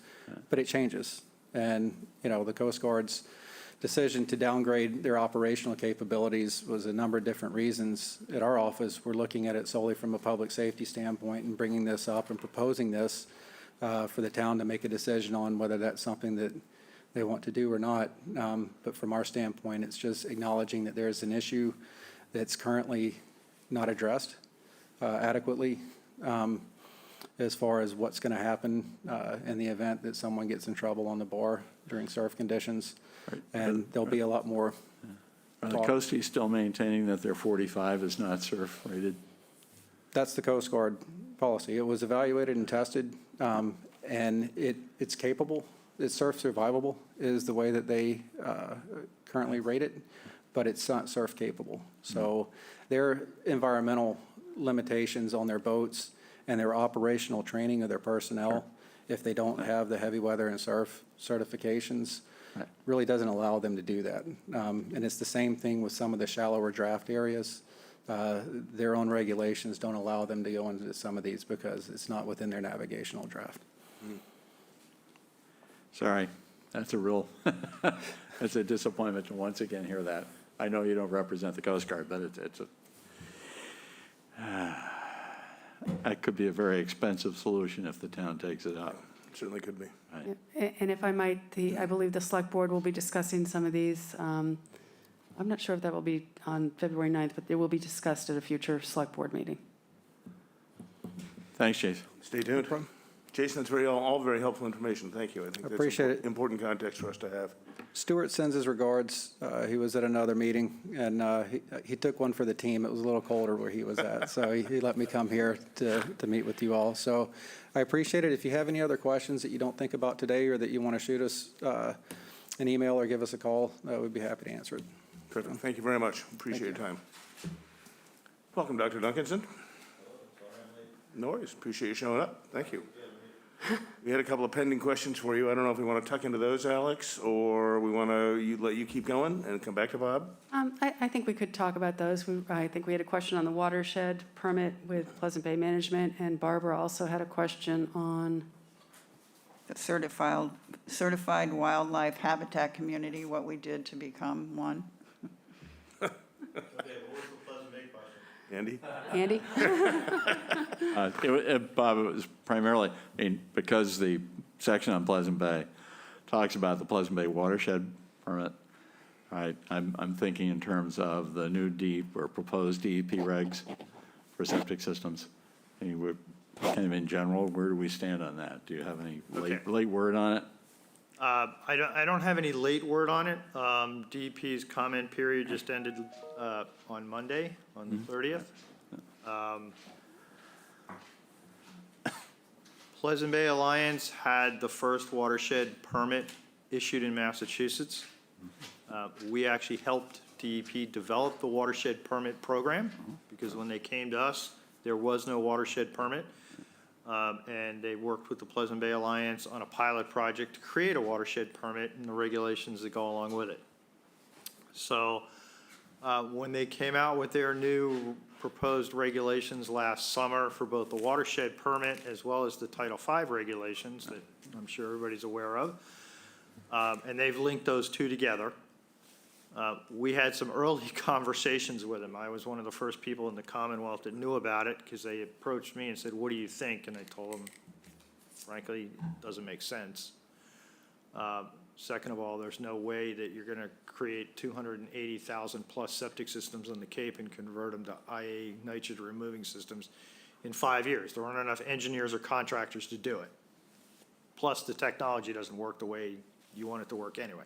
but it changes. And, the Coast Guard's decision to downgrade their operational capabilities was a number of different reasons. At our office, we're looking at it solely from a public safety standpoint and bringing this up and proposing this for the town to make a decision on whether that's something that they want to do or not. But from our standpoint, it's just acknowledging that there's an issue that's currently not addressed adequately as far as what's going to happen in the event that someone gets in trouble on the bar during surf conditions. Right. And there'll be a lot more Are the talk. Coasties still maintaining that their 45 is not surf rated? That's the Coast Guard policy. It was evaluated and tested, and it's capable. It's surf survivable is the way that they currently rate it, but it's not surf capable. So their environmental limitations on their boats and their operational training of their personnel, if they don't have the heavy weather and surf certifications, really doesn't allow them to do that. And it's the same thing with some of the shallower draft areas. Their own regulations don't allow them to go into some of these because it's not within their navigational draft. Sorry, that's that's a disappointment to once again hear that. I know you don't represent the Coast Guard, but that could be a very expensive solution if the town takes it up. Certainly could be. And if I might, I believe the Select Board will be discussing some of these. I'm not sure if that will be on February 9th, but they will be discussed at a future Select Board meeting. Thanks, Chief. Stay tuned. Jason, that's all very helpful information. Thank you. I think Appreciate that's it. important context for us to have. Stuart sends his regards. He was at another meeting, and he took one for the team. It was a little colder where he was at, so he let me come here to meet with you all. So I appreciate it. If you have any other questions that you don't think about today or that you want to shoot us an email or give us a call, we'd be happy to answer it. Perfect. Thank you very much. Appreciate your time. Welcome, Dr. Duncanson. No worries. Appreciate you showing up. Thank you. We had a couple of pending questions for you. I don't know if we want to tuck into those, Alex, or we want to let you keep going and come back to Bob. I think we could talk about those. I think we had a question on the watershed permit with Pleasant Bay Management, and Barbara also had a question on certified wildlife habitat community, what we did to become one. Andy? Andy? Bob, it was primarily, I mean, because the section on Pleasant Bay talks about the Pleasant Bay watershed permit, right? I'm thinking in terms of the new DEP or proposed DEP regs for septic systems. I mean, we're kind of in general, where do we stand on that? Do you have any late word on it? I don't have any late word on it. DEP's comment period just ended on Monday, on the 30th. Pleasant Bay Alliance had the first watershed permit issued in Massachusetts. We actually helped DEP develop the watershed permit program, because when they came to us, there was no watershed permit. And they worked with the Pleasant Bay Alliance on a pilot project to create a watershed permit and the regulations that go along with it. So when they came out with their new proposed regulations last summer for both the watershed permit as well as the Title V regulations that I'm sure everybody's aware of, and they've linked those two together. We had some early conversations with them. I was one of the first people in the Commonwealth that knew about it, because they approached me and said, what do you think? And I told them, frankly, it doesn't make sense. Second of all, there's no way that you're going to create 280,000 plus septic systems on the Cape and convert them to IA nitrogen removing systems in 5 years. There aren't enough engineers or contractors to do it. Plus, the technology doesn't work the way you want it to work anyway.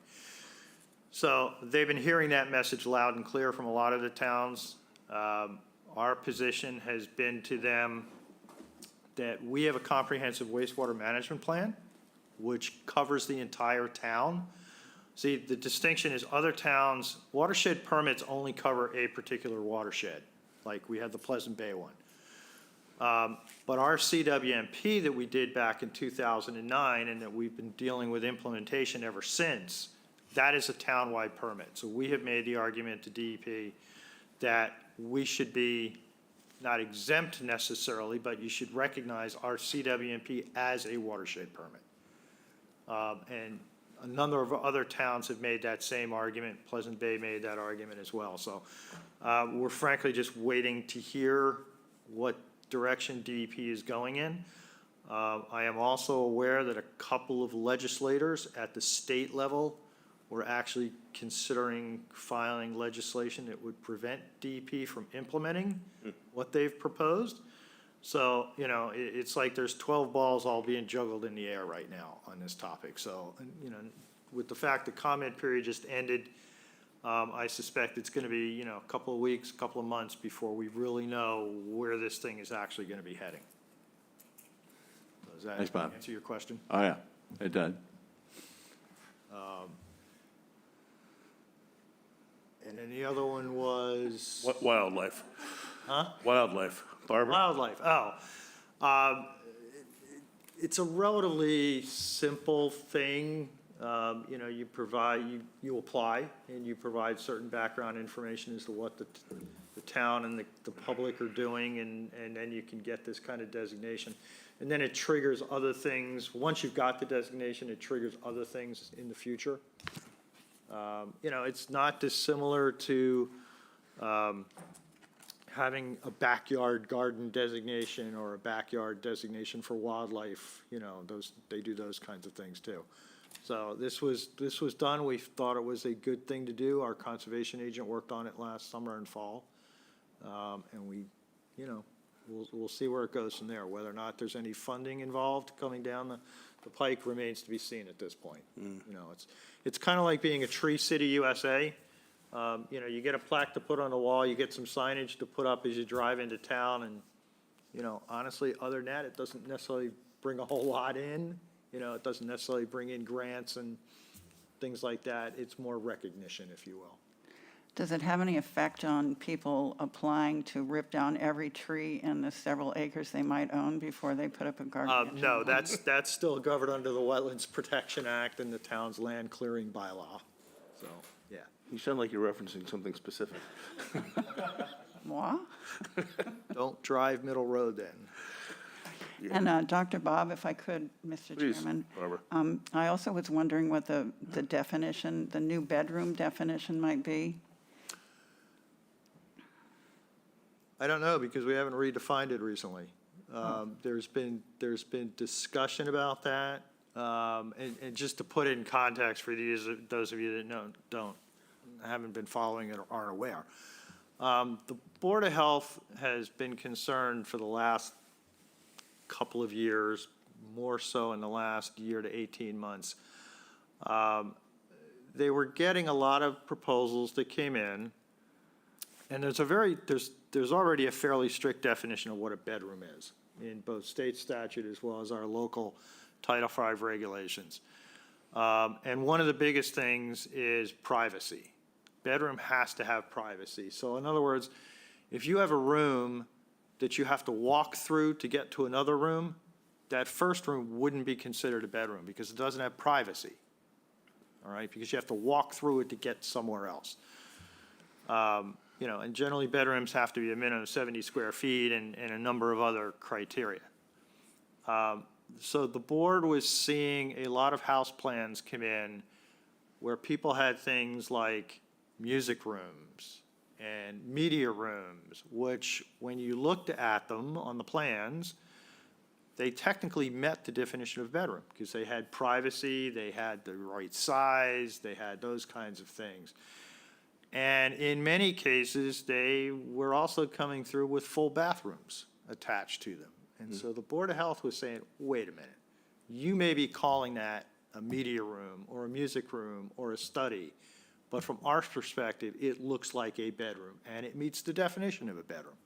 So they've been hearing that message loud and clear from a lot of the towns. Our position has been to them that we have a comprehensive wastewater management plan, which covers the entire town. See, the distinction is other towns, watershed permits only cover a particular watershed, like we had the Pleasant Bay one. But our CWMP that we did back in 2009 and that we've been dealing with implementation ever since, that is a townwide permit. So we have made the argument to DEP that we should be not exempt necessarily, but you should recognize our CWMP as a watershed permit. And a number of other towns have made that same argument. Pleasant Bay made that argument as well. So we're frankly just waiting to hear what direction DEP is going in. I am also aware that a couple of legislators at the state level were actually considering filing legislation that would prevent DEP from implementing what they've proposed. So, you know, it's like there's 12 balls all being juggled in the air right now on this topic. So, you know, with the fact the comment period just ended, I suspect it's going to be, you know, a couple of weeks, a couple of months before we really know where this thing is actually going to be heading. Does that Thanks, Bob. answer your question? Oh, yeah, it did. And then the other one was? What wildlife? Huh? Wildlife. Barbara? Wildlife, it's a relatively simple thing. You know, you provide, you apply and you provide certain background information as to what the town and the public are doing, and then you can get this kind of designation. And then it triggers other things. Once you've got the designation, it triggers other things in the future. You know, it's not dissimilar to having a backyard garden designation or a backyard designation for wildlife. You know, they do those kinds of things too. So this was done. We thought it was a good thing to do. Our conservation agent worked on it last summer and fall. And we, you know, we'll see where it goes from there. Whether or not there's any funding involved coming down the pike remains to be seen at this point. You know, it's kind of like being a Tree City USA. You know, you get a plaque to put on the wall, you get some signage to put up as you drive into town, and, you know, honestly, other than that, it doesn't necessarily bring a whole lot in. You know, it doesn't necessarily bring in grants and things like that. It's more recognition, if you will. Does it have any effect on people applying to rip down every tree in the several acres they might own before they put up a garden? No, that's still governed under the Wetlands Protection Act and the town's land clearing bylaw. So, yeah. You sound like you're referencing something specific. What? Don't drive Middle Road then. Yeah. And Dr. Bob, if I could, Mr. Please, Chairman. Barbara. I also was wondering what the definition, the new bedroom definition might be. I don't know, because we haven't redefined it recently. There's been discussion about that. And just to put it in context for those of you that haven't been following it or aren't aware. The Board of Health has been concerned for the last couple of years, more so in the last year to 18 months. They were getting a lot of proposals that came in, and there's already a fairly strict definition of what a bedroom is in both state statute as well as our local Title V regulations. And one of the biggest things is privacy. Bedroom has to have privacy. So in other words, if you have a room that you have to walk through to get to another room, that first room wouldn't be considered a bedroom because it doesn't have privacy. All right, because you have to walk through it to get somewhere else. You know, and generally bedrooms have to be a minimum of 70 square feet and a number of other criteria. So the board was seeing a lot of house plans come in where people had things like music rooms and media rooms, which when you looked at them on the plans, they technically met the definition of bedroom because they had privacy, they had the right size, they had those kinds of things. And in many cases, they were also coming through with full bathrooms attached to them. And so the Board of Health was saying, wait a minute, you may be calling that a media room or a music room or a study, but from our perspective, it looks like a bedroom and it meets the definition of a bedroom.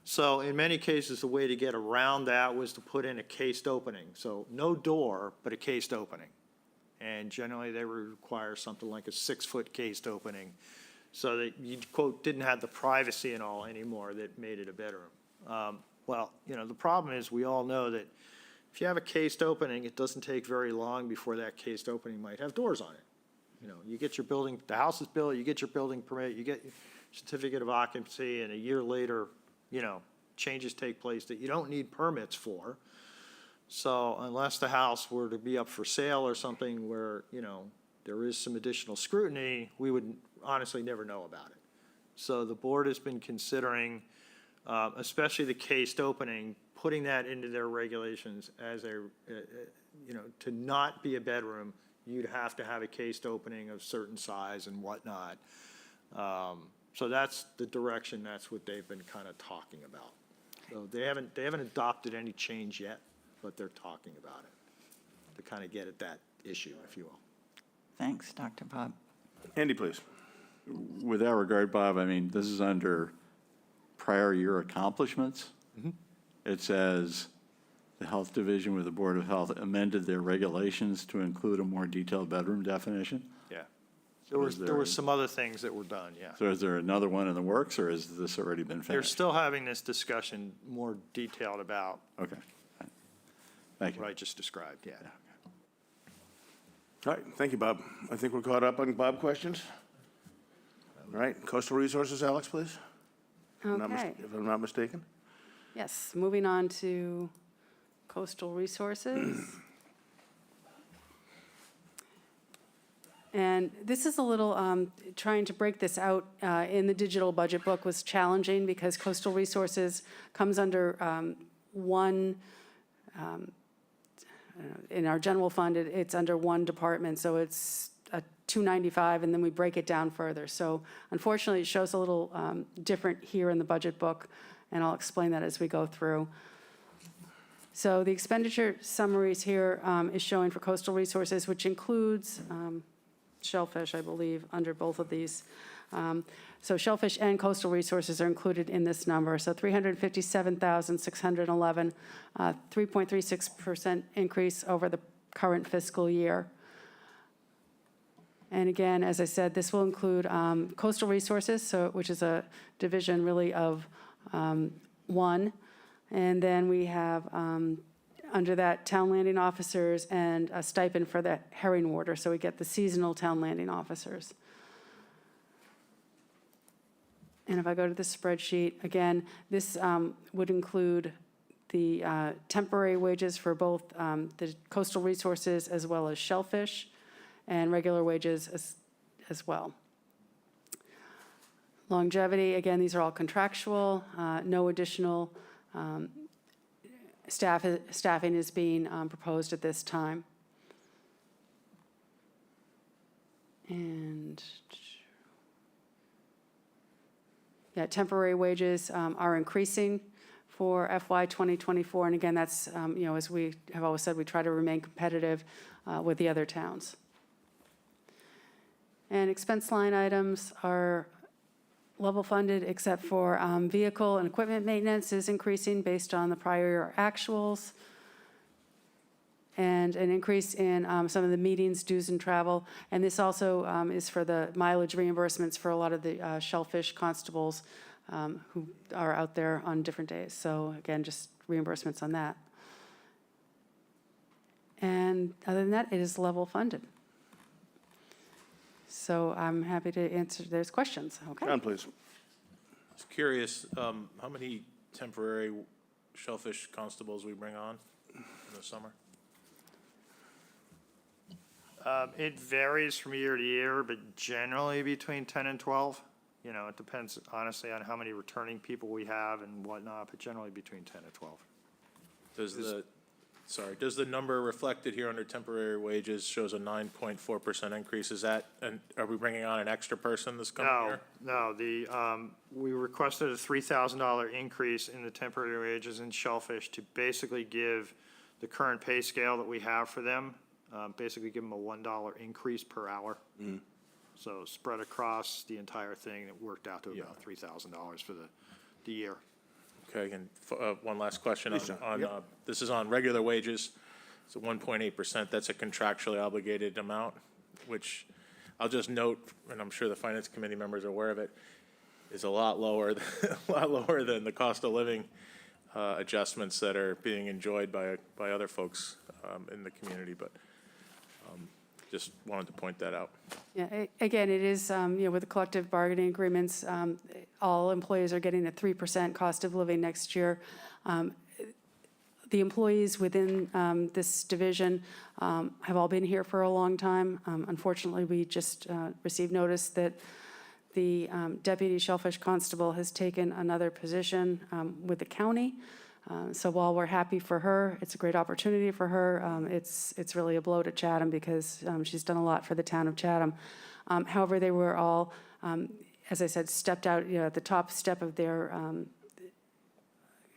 So in many cases, the way to get around that was to put in a cased opening. So no door, but a cased opening. And generally, they would require something like a 6-foot cased opening so that you, quote, didn't have the privacy and all anymore that made it a bedroom. Well, you know, the problem is we all know that if you have a cased opening, it doesn't take very long before that cased opening might have doors on it. You know, you get your building, the house is built, you get your building permit, you get your certificate of occupancy, and a year later, you know, changes take place that you don't need permits for. So unless the house were to be up for sale or something where, you know, there is some additional scrutiny, we would honestly never know about it. So the board has been considering, especially the cased opening, putting that into their regulations as a, you know, to not be a bedroom, you'd have to have a cased opening of certain size and whatnot. So that's the direction, that's what they've been kind of talking about. So they haven't adopted any change yet, but they're talking about it to kind of get at that issue, if you will. Thanks, Dr. Bob. Andy, please. With that regard, Bob, I mean, this is under prior year accomplishments. It says the Health Division with the Board of Health amended their regulations to include a more detailed bedroom definition. Yeah. is There were some other things that were done, yeah. So is there another one in the works, or has this already been They're finished? still having this discussion more detailed about Okay. Thank you. what I just described, yeah. All right, thank you, Bob. I think we're caught up on Bob questions. All right, coastal resources, Alex, please. Okay, If I'm not mistaken. yes, moving on to coastal resources. And this is a little, trying to break this out in the digital budget book was challenging because coastal resources comes under one, in our general fund, it's under one department, so it's a 295, and then we break it down further. So unfortunately, it shows a little different here in the budget book, and I'll explain that as we go through. So the expenditure summaries here is showing for coastal resources, which includes shellfish, I believe, under both of these. So shellfish and coastal resources are included in this number. So 357,611, 3.36% increase over the current fiscal year. And again, as I said, this will include coastal resources, so which is a division really of one. And then we have under that, town landing officers and a stipend for the herring warder, so we get the seasonal town landing officers. And if I go to the spreadsheet, again, this would include the temporary wages for both the coastal resources as well as shellfish, and regular wages as well. Longevity, again, these are all contractual. No additional staffing is being proposed at this time. And yeah, temporary wages are increasing for FY 2024. And again, that's, as we have always said, we try to remain competitive with the other towns. And expense line items are level funded, except for vehicle and equipment maintenance is increasing based on the prior year actuals. And an increase in some of the meetings, dues, and travel. And this also is for the mileage reimbursements for a lot of the shellfish constables who are out there on different days. So again, just reimbursements on that. And other than that, it is level funded. So I'm happy to answer those questions. Okay. John, please. Just curious, how many temporary shellfish constables we bring on in the summer? It varies from year to year, but generally between 10 and 12. You know, it depends honestly on how many returning people we have and whatnot, but generally between 10 and 12. Does the number reflected here under temporary wages shows a 9.4% increase? Is that, and are we bringing on an extra person this coming year? No, we requested a $3,000 increase in the temporary wages in shellfish to basically give the current pay scale that we have for them, basically give them a $1 increase per hour. So spread across the entire thing, it worked out to about $3,000 for the year. Okay, and one last question Please, John. on Yep. this is on regular wages. So 1.8%, that's a contractually obligated amount, which I'll just note, and I'm sure the finance committee members are aware of it, is a lot lower, than the cost of living adjustments that are being enjoyed by other folks in the community, but just wanted to point that out. Yeah, again, it is, with the collective bargaining agreements, all employees are getting a 3% cost of living next year. The employees within this division have all been here for a long time. Unfortunately, we just received notice that the deputy shellfish constable has taken another position with the county. So while we're happy for her, it's a great opportunity for her. It's really a blow to Chatham because she's done a lot for the town of Chatham. However, they were all, as I said, stepped out, at the top step of their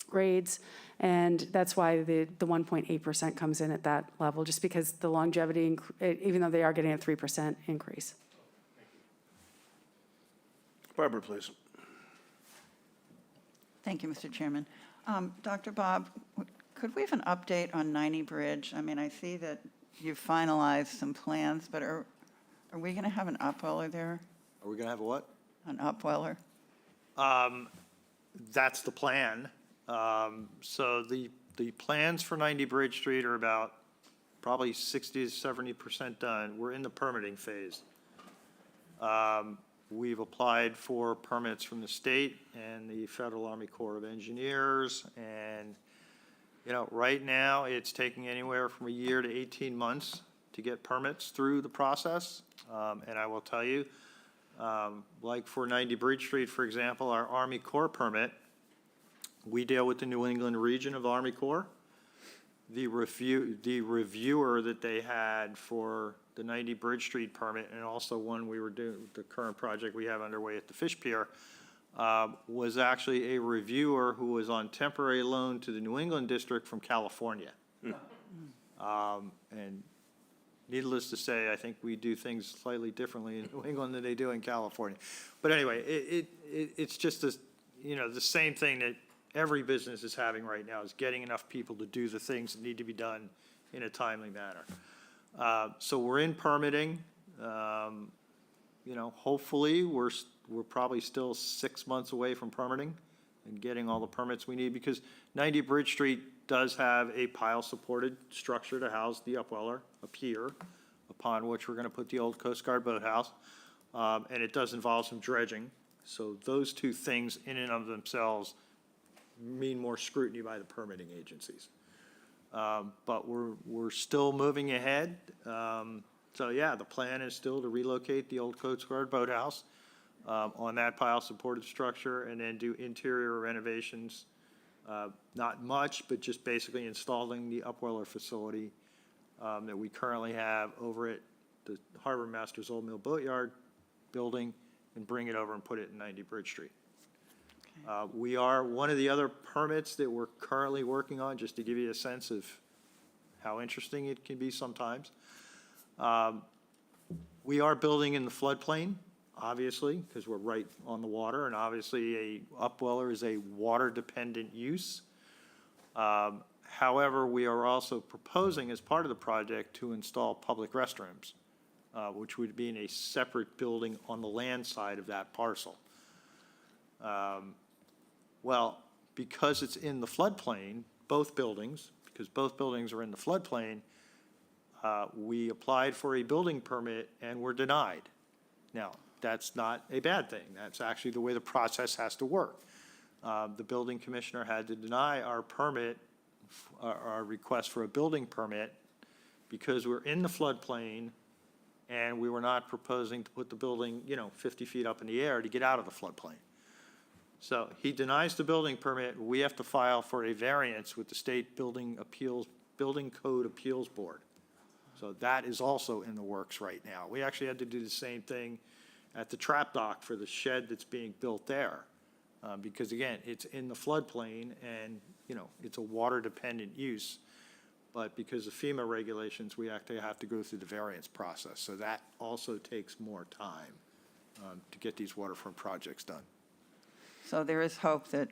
grades, and that's why the 1.8% comes in at that level, just because the longevity, even though they are getting a 3% increase. Barbara, please. Thank you, Mr. Chairman. Dr. Bob, could we have an update on 90 Bridge? I mean, I see that you've finalized some plans, but are we going to have an upweller there? Are we gonna have a what? An upweller? That's the plan. So the plans for 90 Bridge Street are about probably 60 to 70% done. We're in the permitting phase. We've applied for permits from the state and the Federal Army Corps of Engineers. And, right now it's taking anywhere from a year to 18 months to get permits through the process. And I will tell you, like for 90 Bridge Street, for example, our Army Corps permit, we deal with the New England region of Army Corps. The reviewer that they had for the 90 Bridge Street permit, and also one we were doing, the current project we have underway at the Fish Pier, was actually a reviewer who was on temporary loan to the New England district from California. And needless to say, I think we do things slightly differently in New England than they do in California. But anyway, it's just the same thing that every business is having right now, is getting enough people to do the things that need to be done in a timely manner. So we're in permitting. Hopefully we're probably still 6 months away from permitting and getting all the permits we need, because 90 Bridge Street does have a pile-supported structure to house the upweller, a pier, upon which we're going to put the old Coast Guard boathouse, and it does involve some dredging. So those two things in and of themselves mean more scrutiny by the permitting agencies. But we're still moving ahead. So yeah, the plan is still to relocate the old Coast Guard boathouse on that pile-supported structure and then do interior renovations. Not much, but just basically installing the upweller facility that we currently have over at the Harbor Master's Old Mill Boatyard building and bring it over and put it in 90 Bridge Street. We are, one of the other permits that we're currently working on, just to give you a sense of how interesting it can be sometimes. We are building in the floodplain, obviously, because we're right on the water, and obviously a upweller is a water-dependent use. However, we are also proposing as part of the project to install public restrooms, which would be in a separate building on the land side of that parcel. Well, because it's in the floodplain, both buildings, because both buildings are in the floodplain, we applied for a building permit and were denied. Now, that's not a bad thing. That's actually the way the process has to work. The building commissioner had to deny our permit, our request for a building permit, because we're in the floodplain and we were not proposing to put the building, 50 feet up in the air to get out of the floodplain. So he denies the building permit. We have to file for a variance with the State Building Code Appeals Board. So that is also in the works right now. We actually had to do the same thing at the trap dock for the shed that's being built there. Because again, it's in the floodplain and, it's a water-dependent use. But because of FEMA regulations, we actually have to go through the variance process. So that also takes more time to get these waterfront projects done. So there is hope that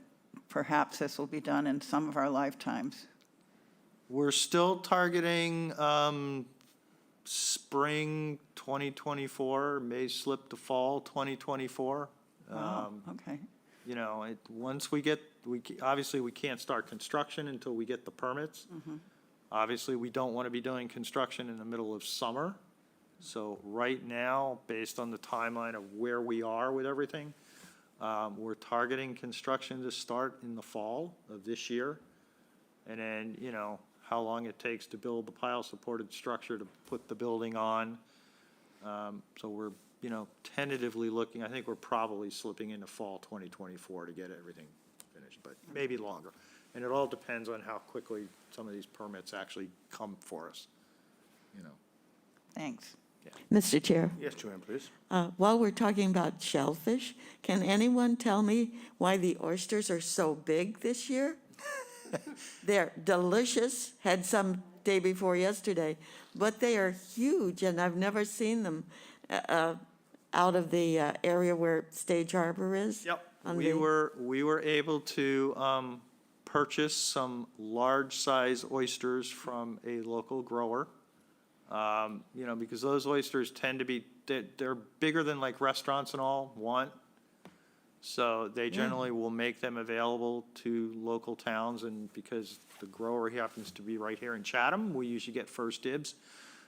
perhaps this will be done in some of our lifetimes. We're still targeting spring 2024, may slip to fall 2024. Wow, okay. Once obviously we can't start construction until we get the permits. Obviously, we don't want to be doing construction in the middle of summer. So right now, based on the timeline of where we are with everything, we're targeting construction to start in the fall of this year. And then, how long it takes to build the pile-supported structure to put the building on. So we're, tentatively looking, I think we're probably slipping into fall 2024 to get everything finished, but maybe longer. And it all depends on how quickly some of these permits actually come for us, Thanks. Mr. Chair, Yes, Joanne, please. while we're talking about shellfish, can anyone tell me why the oysters are so big this year? They're delicious, had some day before yesterday, but they are huge, and I've never seen them out of the area where Stage Harbor is. Yep, on we the- were able to purchase some large-size oysters from a local grower. Because those oysters tend to be, they're bigger than like restaurants and all want. So they generally will make them available to local towns, and because the grower happens to be right here in Chatham, we usually get first dibs.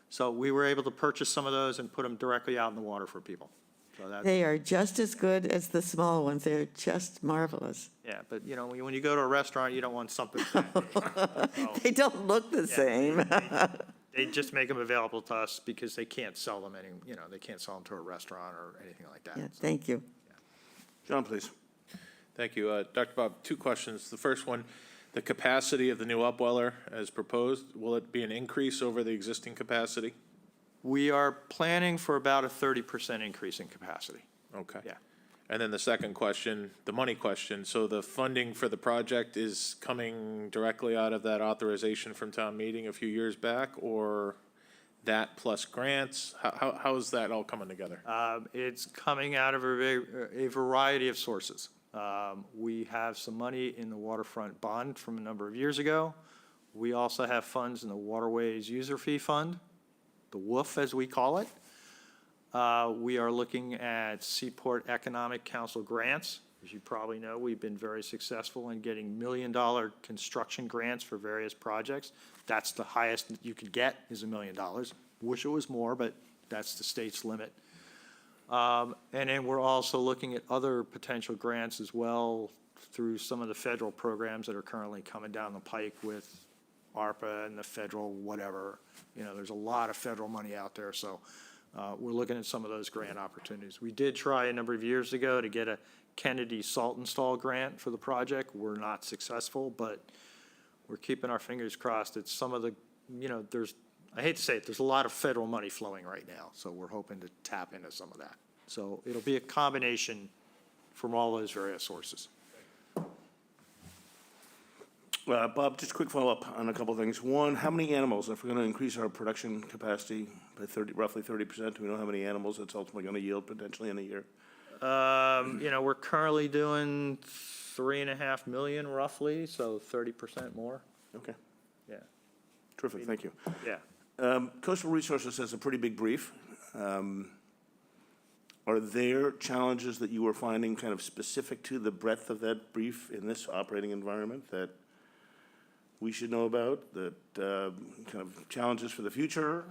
So we were able to purchase some of those and put them directly out in the water for people. So that's, They are just as good as the small ones. They're just marvelous. yeah, but when you go to a restaurant, you don't want something. They don't look the same. They just make them available to us because they can't sell them they can't sell them to a restaurant or anything like that. Yeah, thank you. John, please. Thank you. Dr. Bob, two questions. The first one, the capacity of the new upweller as proposed, will it be an increase over the existing capacity? We are planning for about a 30% increase in capacity. Okay. Yeah. And then the second question, the money question. So the funding for the project is coming directly out of that authorization from town meeting a few years back, or that plus grants? How is that all coming together? It's coming out of a variety of sources. We have some money in the waterfront bond from a number of years ago. We also have funds in the Waterways User Fee Fund, the WOOF as we call it. We are looking at Seaport Economic Council grants. As you probably know, we've been very successful in getting $1 million construction grants for various projects. That's the highest that you could get is $1 million. Wish it was more, but that's the state's limit. And then we're also looking at other potential grants as well through some of the federal programs that are currently coming down the pike with ARPA and the federal whatever. You know, there's a lot of federal money out there, so we're looking at some of those grant opportunities. We did try a number of years ago to get a Kennedy salt install grant for the project. We're not successful, but we're keeping our fingers crossed. It's some of the, you know, I hate to say it, there's a lot of federal money flowing right now, so we're hoping to tap into some of that. So it'll be a combination from all those various sources. Bob, just a quick follow-up on a couple of things. One, how many animals, if we're going to increase our production capacity by roughly 30%, do we know how many animals it's ultimately going to yield potentially in a year? You know, we're currently doing 3.5 million roughly, so 30% more. Okay, Yeah, terrific, thank you. yeah. Coastal Resources has a pretty big brief. Are there challenges that you were finding kind of specific to the breadth of that brief in this operating environment that we should know about, that kind of challenges for the future?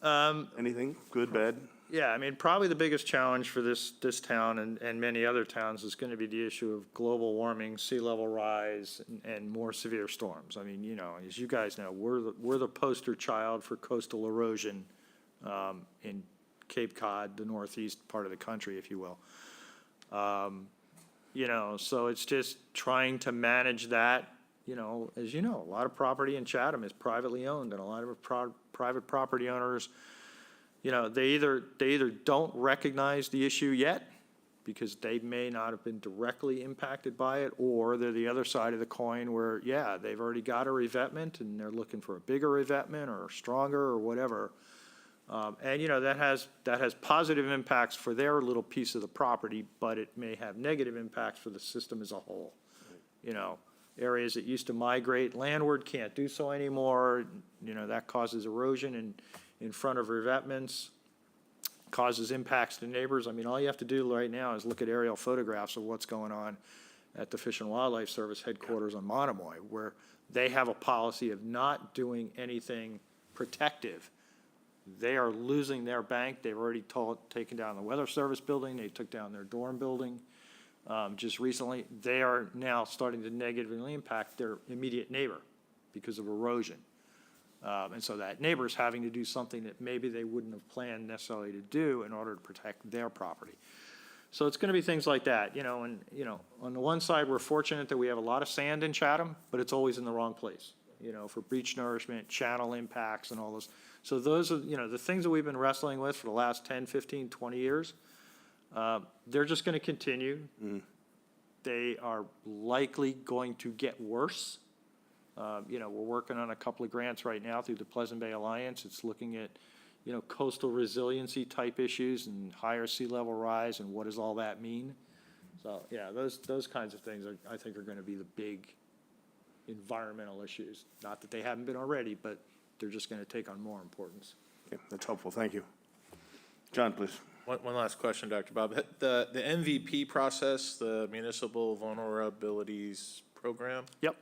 Anything, good, bad? Yeah, I mean, probably the biggest challenge for this town and many other towns is going to be the issue of global warming, sea level rise, and more severe storms. I mean, you know, as you guys know, we're the poster child for coastal erosion in Cape Cod, the northeast part of the country, if you will. You know, so it's just trying to manage that. You know, as you know, a lot of property in Chatham is privately owned, and a lot of private property owners, you know, they either don't recognize the issue yet because they may not have been directly impacted by it, or they're the other side of the coin where, yeah, they've already got a revetment and they're looking for a bigger revetment or stronger or whatever. And, you know, that has positive impacts for their little piece of the property, but it may have negative impacts for the system as a whole. You know, areas that used to migrate landward can't do so anymore. You know, that causes erosion in front of revetments, causes impacts to neighbors. I mean, all you have to do right now is look at aerial photographs of what's going on at the Fish and Wildlife Service headquarters on Monomoy, where they have a policy of not doing anything protective. They are losing their bank. They've already taken down the Weather Service building. They took down their dorm building just recently. They are now starting to negatively impact their immediate neighbor because of erosion. And so that neighbor's having to do something that maybe they wouldn't have planned necessarily to do in order to protect their property. So it's going to be things like that, you know, and, you know, on the one side, we're fortunate that we have a lot of sand in Chatham, but it's always in the wrong place, you know, for beach nourishment, channel impacts and all those. So those are, you know, the things that we've been wrestling with for the last 10, 15, 20 years. They're just going to continue. They are likely going to get worse. You know, we're working on a couple of grants right now through the Pleasant Bay Alliance. It's looking at, you know, coastal resiliency type issues and higher sea level rise and what does all that mean. So, yeah, those kinds of things I think are going to be the big environmental issues. Not that they haven't been already, but they're just going to take on more importance. Okay, that's helpful, thank you. John, please. One last question, Dr. Bob. The MVP process, the Municipal Vulnerabilities Program? Yep.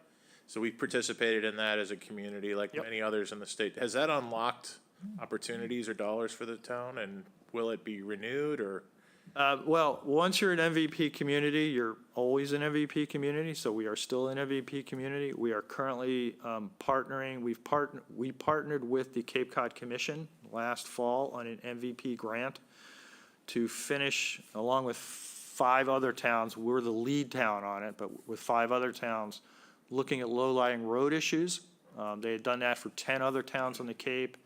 So we participated in that as a community, like Yep. many others in the state. Has that unlocked opportunities or dollars for the town, and will it be renewed, or? Well, once you're an MVP community, you're always an MVP community, so we are still an MVP community. We are currently partnering, we partnered with the Cape Cod Commission last fall on an MVP grant to finish, along with 5 other towns, we're the lead town on it, but with 5 other towns, looking at low-lying road issues. They had done that for 10 other towns on the Cape.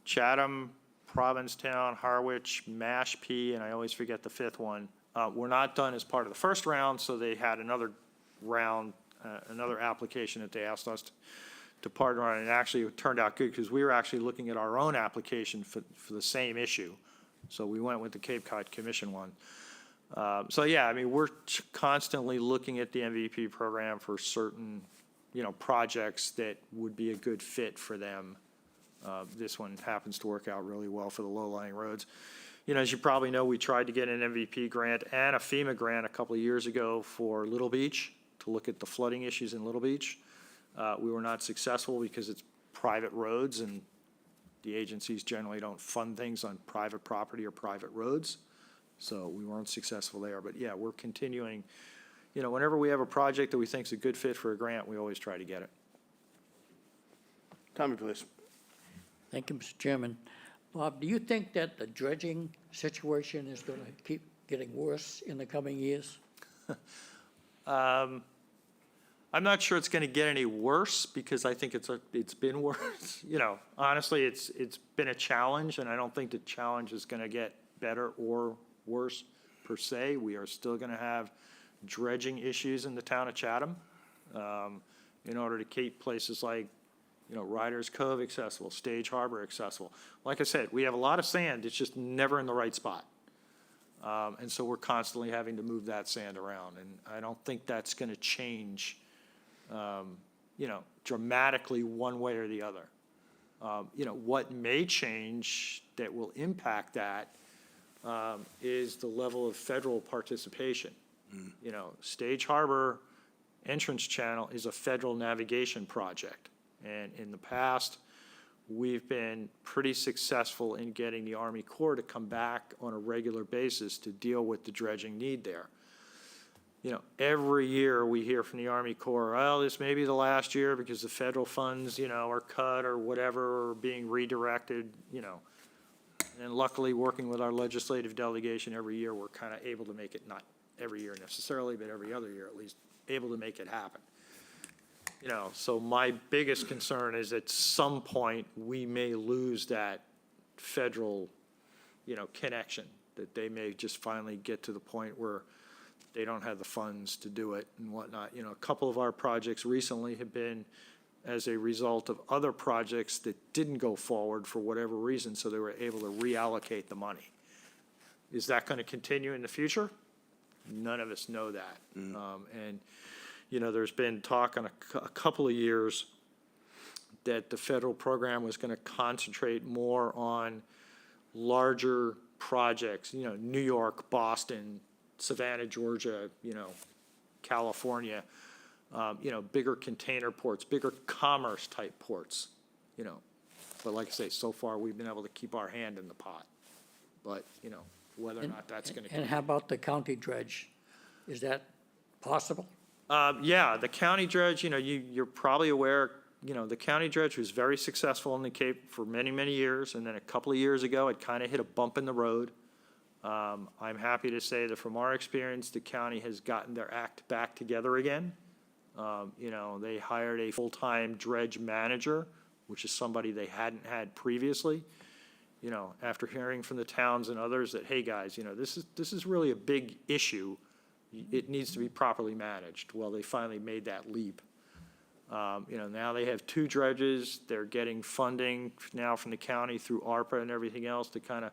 Chatham, Provincetown, Harwich, Mashpee, and I always forget the 5th one. Were not done as part of the first round, so they had another round, another application that they asked us to partner on, and actually it turned out good because we were actually looking at our own application for the same issue. So we went with the Cape Cod Commission one. So yeah, I mean, we're constantly looking at the MVP program for certain, you know, projects that would be a good fit for them. This one happens to work out really well for the low-lying roads. You know, as you probably know, we tried to get an MVP grant and a FEMA grant a couple of years ago for Little Beach to look at the flooding issues in Little Beach. We were not successful because it's private roads and the agencies generally don't fund things on private property or private roads. So we weren't successful there, but yeah, we're continuing. You know, whenever we have a project that we think is a good fit for a grant, we always try to get it. Tommy, please. Thank you, Mr. Chairman. Bob, do you think that the dredging situation is going to keep getting worse in the coming years? I'm not sure it's going to get any worse because I think it's been worse. You know, honestly, it's been a challenge, and I don't think the challenge is going to get better or worse per se. We are still going to have dredging issues in the town of Chatham in order to keep places like, you know, Riders Cove accessible, Stage Harbor accessible. Like I said, we have a lot of sand. It's just never in the right spot. And so we're constantly having to move that sand around, and I don't think that's going to change you know, dramatically one way or the other. You know, what may change that will impact that is the level of federal participation. You know, Stage Harbor Entrance Channel is a federal navigation project. And in the past, we've been pretty successful in getting the Army Corps to come back on a regular basis to deal with the dredging need there. You know, every year we hear from the Army Corps, well, this may be the last year because the federal funds, you know, are cut or whatever, or being redirected, you know. And luckily, working with our legislative delegation every year, we're kind of able to make it, not every year necessarily, but every other year at least, able to make it happen. You know, so my biggest concern is at some point, we may lose that federal, you know, connection, that they may just finally get to the point where they don't have the funds to do it and whatnot. You know, a couple of our projects recently have been as a result of other projects that didn't go forward for whatever reason, so they were able to reallocate the money. Is that going to continue in the future? None of us know that. And, you know, there's been talk on a couple of years that the federal program was going to concentrate more on larger projects, you know, New York, Boston, Savannah, Georgia, you know, California, you know, bigger container ports, bigger commerce type ports, you know. But like I say, so far we've been able to keep our hand in the pot. But, you know, whether or not that's going to. And how about the county dredge? Is that possible? Yeah, the county dredge, you know, you're probably aware, you know, the county dredge was very successful in the Cape for many, many years. And then a couple of years ago, it kind of hit a bump in the road. I'm happy to say that from our experience, the county has gotten their act back together again. You know, they hired a full-time dredge manager, which is somebody they hadn't had previously. You know, after hearing from the towns and others that, hey, guys, you know, this is really a big issue. It needs to be properly managed. Well, they finally made that leap. You know, now they have 2 dredges. They're getting funding now from the county through ARPA and everything else to kind of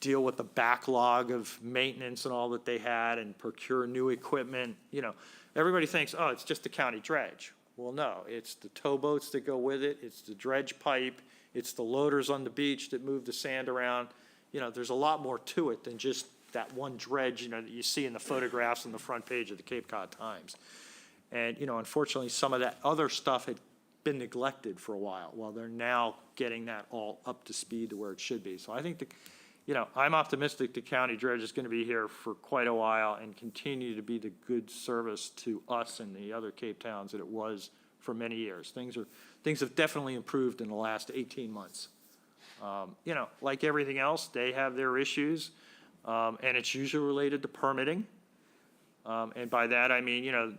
deal with the backlog of maintenance and all that they had and procure new equipment. You know, everybody thinks, oh, it's just the county dredge. Well, no, it's the towboats that go with it. It's the dredge pipe. It's the loaders on the beach that move the sand around. You know, there's a lot more to it than just that one dredge, you know, that you see in the photographs on the front page of the Cape Cod Times. And, you know, unfortunately, some of that other stuff had been neglected for a while. Well, they're now getting that all up to speed to where it should be. So I think you know, I'm optimistic the county dredge is going to be here for quite a while and continue to be the good service to us and the other Cape towns that it was for many years. Things have definitely improved in the last 18 months. You know, like everything else, they have their issues, and it's usually related to permitting. And by that, I mean, you know,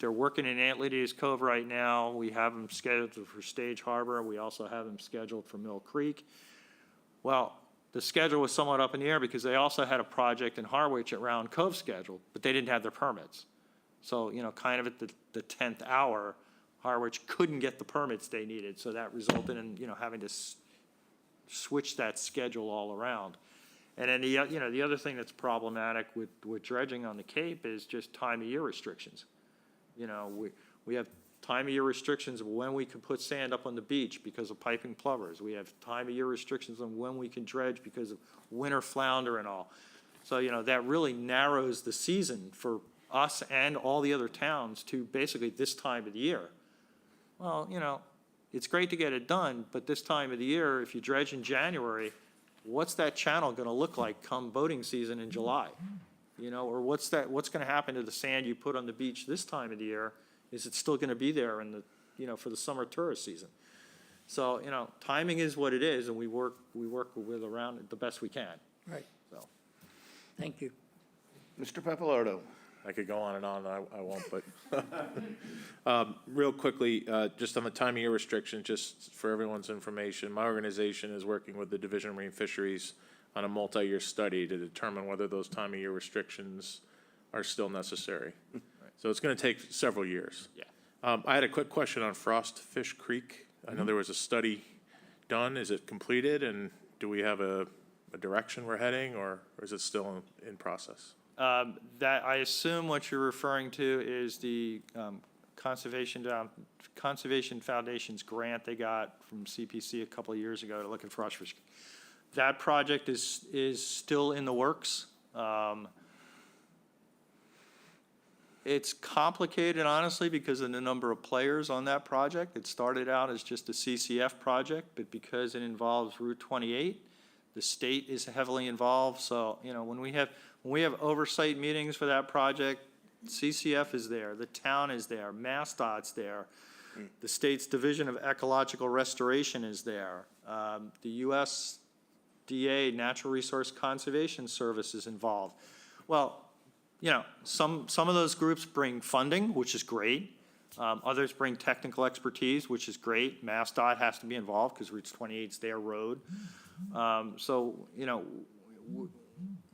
they're working in Antley's Cove right now. We have them scheduled for Stage Harbor. We also have them scheduled for Mill Creek. Well, the schedule was somewhat up in the air because they also had a project in Harwich at Round Cove scheduled, but they didn't have their permits. So, you know, kind of at the 10th hour, Harwich couldn't get the permits they needed. So that resulted in, you know, having to switch that schedule all around. And then you know, the other thing that's problematic with dredging on the Cape is just time of year restrictions. You know, we have time of year restrictions of when we can put sand up on the beach because of piping plovers. We have time of year restrictions on when we can dredge because of winter flounder and all. So, you know, that really narrows the season for us and all the other towns to basically this time of the year. Well, you know, it's great to get it done, but this time of the year, if you dredge in January, what's that channel gonna look like come boating season in July? You know, or what's gonna happen to the sand you put on the beach this time of the year? Is it still gonna be there in the, you know, for the summer tourist season? So, you know, timing is what it is, and we work with around it the best we can, Right, so. thank you. Mr. Papalardo? I could go on and on, I won't, but, real quickly, just on the time of year restriction, just for everyone's information, my organization is working with the Division of Marine Fisheries on a multi-year study to determine whether those time of year restrictions are still necessary. So it's gonna take several years. Yeah. I had a quick question on Frost Fish Creek. I know there was a study done. Is it completed, and do we have a direction we're heading, or is it still in process? That, I assume what you're referring to is the Conservation Foundation's grant they got from CPC a couple of years ago to look at frost fish. That project is still in the works. It's complicated, honestly, because of the number of players on that project. It started out as just a CCF project, but because it involves Route 28, the state is heavily involved. So, you know, when we have oversight meetings for that project, CCF is there, the town is there, MassDOT's there, the state's Division of Ecological Restoration is there, the USDA, Natural Resource Conservation Service, is involved. Well, you know, some of those groups bring funding, which is great. Others bring technical expertise, which is great. MassDOT has to be involved because Route 28 is their road. So, you know,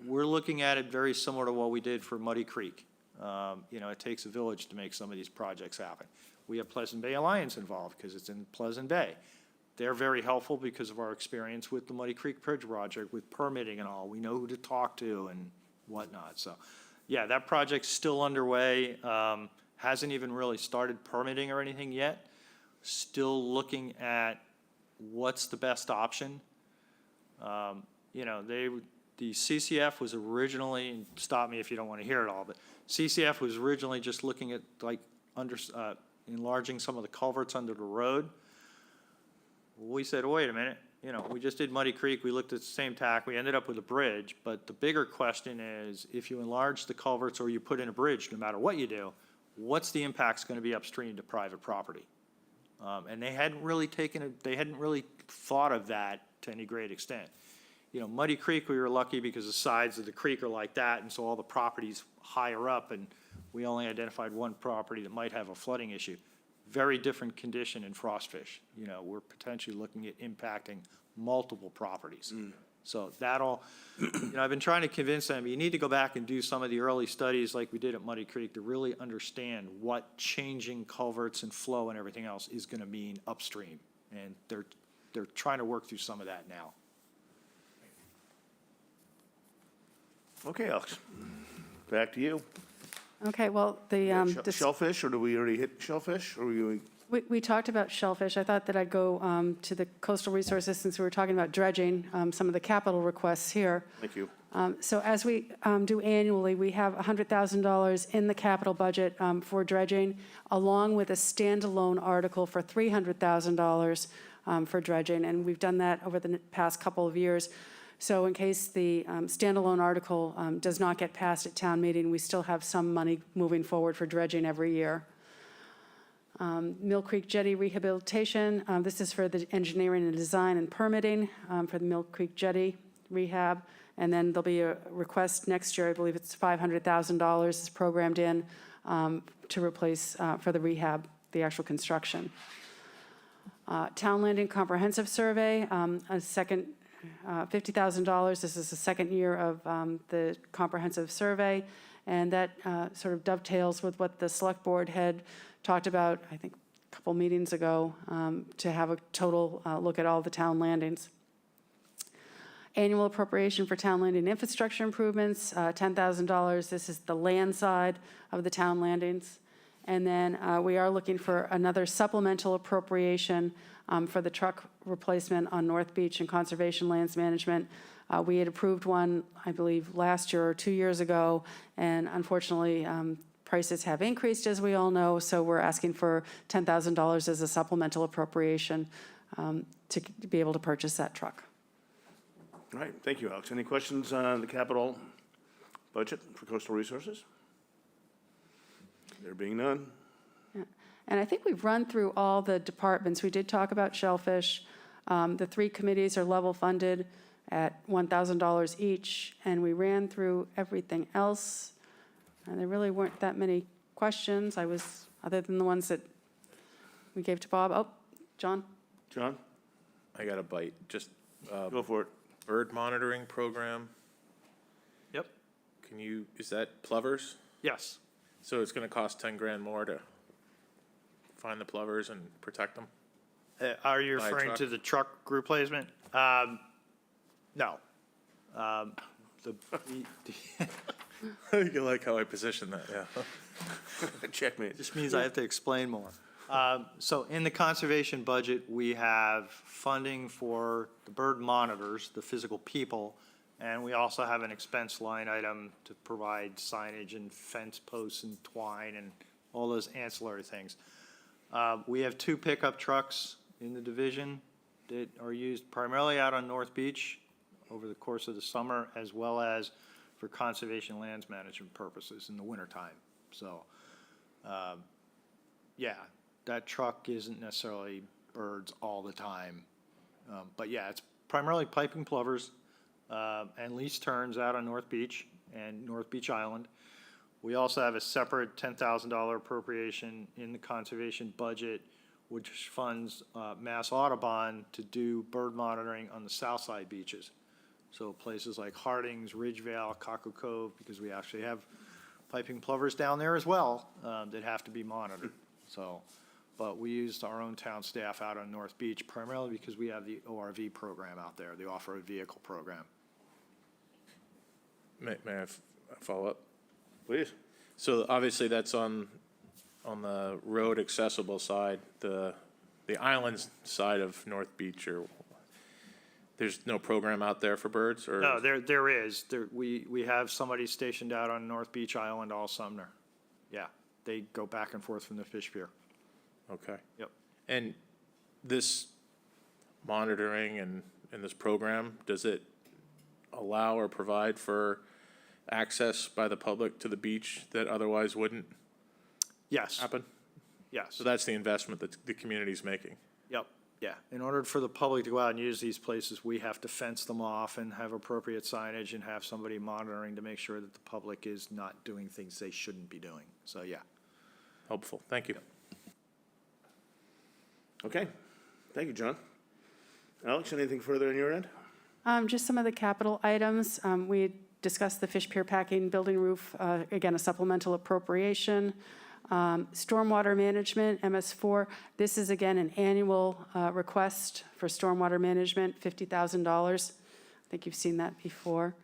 we're looking at it very similar to what we did for Muddy Creek. You know, it takes a village to make some of these projects happen. We have Pleasant Bay Alliance involved because it's in Pleasant Bay. They're very helpful because of our experience with the Muddy Creek Bridge project, with permitting and all. We know who to talk to and whatnot. So, yeah, that project's still underway. Hasn't even really started permitting or anything yet. Still looking at what's the best option. You know, the CCF was originally, and stop me if you don't want to hear it all, but CCF was originally just looking at like enlarging some of the culverts under the road. We said, wait a minute, you know, we just did Muddy Creek, we looked at the same tack, we ended up with a bridge, but the bigger question is, if you enlarge the culverts or you put in a bridge, no matter what you do, what's the impact's gonna be upstream to private property? And they hadn't really thought of that to any great extent. You know, Muddy Creek, we were lucky because the sides of the creek are like that, and so all the properties higher up, and we only identified one property that might have a flooding issue. Very different condition in frostfish. You know, we're potentially looking at impacting multiple properties. So that'll, you know, I've been trying to convince them, you need to go back and do some of the early studies like we did at Muddy Creek to really understand what changing culverts and flow and everything else is gonna mean upstream. And they're trying to work through some of that now. Okay, Alex, back to you. Okay, well, the, Shellfish, or do we already hit shellfish, or we talked about shellfish. I thought that I'd go to the coastal resources since we were talking about dredging, some of the capital requests here. Thank you. So as we do annually, we have $100,000 in the capital budget for dredging, along with a standalone article for $300,000 for dredging, and we've done that over the past couple of years. So in case the standalone article does not get passed at town meeting, we still have some money moving forward for dredging every year. Mill Creek Jetty rehabilitation, this is for the engineering and design and permitting for the Mill Creek Jetty rehab. And then there'll be a request next year, I believe it's $500,000 is programmed in to replace for the rehab, the actual construction. Town Landing Comprehensive Survey, a second $50,000. This is the second year of the comprehensive survey, and that sort of dovetails with what the select board had talked about, I think, a couple meetings ago, to have a total look at all the town landings. Annual appropriation for town landing infrastructure improvements, $10,000. This is the land side of the town landings. And then we are looking for another supplemental appropriation for the truck replacement on North Beach and Conservation Lands Management. We had approved one, I believe, last year or 2 years ago, and unfortunately, prices have increased, as we all know, so we're asking for $10,000 as a supplemental appropriation to be able to purchase that truck. All right, thank you, Alex. Any questions on the capital budget for coastal resources? There being none. And I think we've run through all the departments. We did talk about shellfish. The 3 committees are level funded at $1,000 each, and we ran through everything else. And there really weren't that many questions. Other than the ones that we gave to Bob. Oh, John? John, I got a bite, just, go for it. bird monitoring program, Yep, is that plovers? yes. So it's gonna cost 10 grand more to find the plovers and protect them? Are you Buy a referring truck? to the truck replacement? No. You like how I positioned that, yeah. Checkmate. Just means I have to explain more. So in the conservation budget, we have funding for the bird monitors, the physical people, and we also have an expense line item to provide signage and fence posts and twine and all those ancillary things. We have 2 pickup trucks in the division that are used primarily out on North Beach over the course of the summer, as well as for conservation lands management purposes in the wintertime. So, yeah, that truck isn't necessarily birds all the time. But yeah, it's primarily piping plovers and lease turns out on North Beach and North Beach Island. We also have a separate $10,000 appropriation in the conservation budget, which funds Mass Audubon to do bird monitoring on the south side beaches. So places like Hardings, Ridgevale, Cockle Cove, because we actually have piping plovers down there as well that have to be monitored. So, but we used our own town staff out on North Beach primarily because we have the ORV program out there, the off-road vehicle program. May I follow up? Please. So obviously that's on the road accessible side, the islands side of North Beach, or there's no program out there for birds, or? No, there is. We have somebody stationed out on North Beach Island all summer. Yeah, they go back and forth from the fish pier. Okay. Yep. And this monitoring and this program, does it allow or provide for access by the public to the beach that otherwise wouldn't Yes, happen? yes. So that's the investment that the community's making. Yep, yeah. In order for the public to go out and use these places, we have to fence them off and have appropriate signage and have somebody monitoring to make sure that the public is not doing things they shouldn't be doing. So, yeah. Helpful, thank you. Okay, thank you, John. Alex, anything further on your end? Just some of the capital items. We discussed the fish pier packing building roof, again, a supplemental appropriation. Stormwater management, MS4. This is, again, an annual request for stormwater management, $50,000. I think you've seen that before.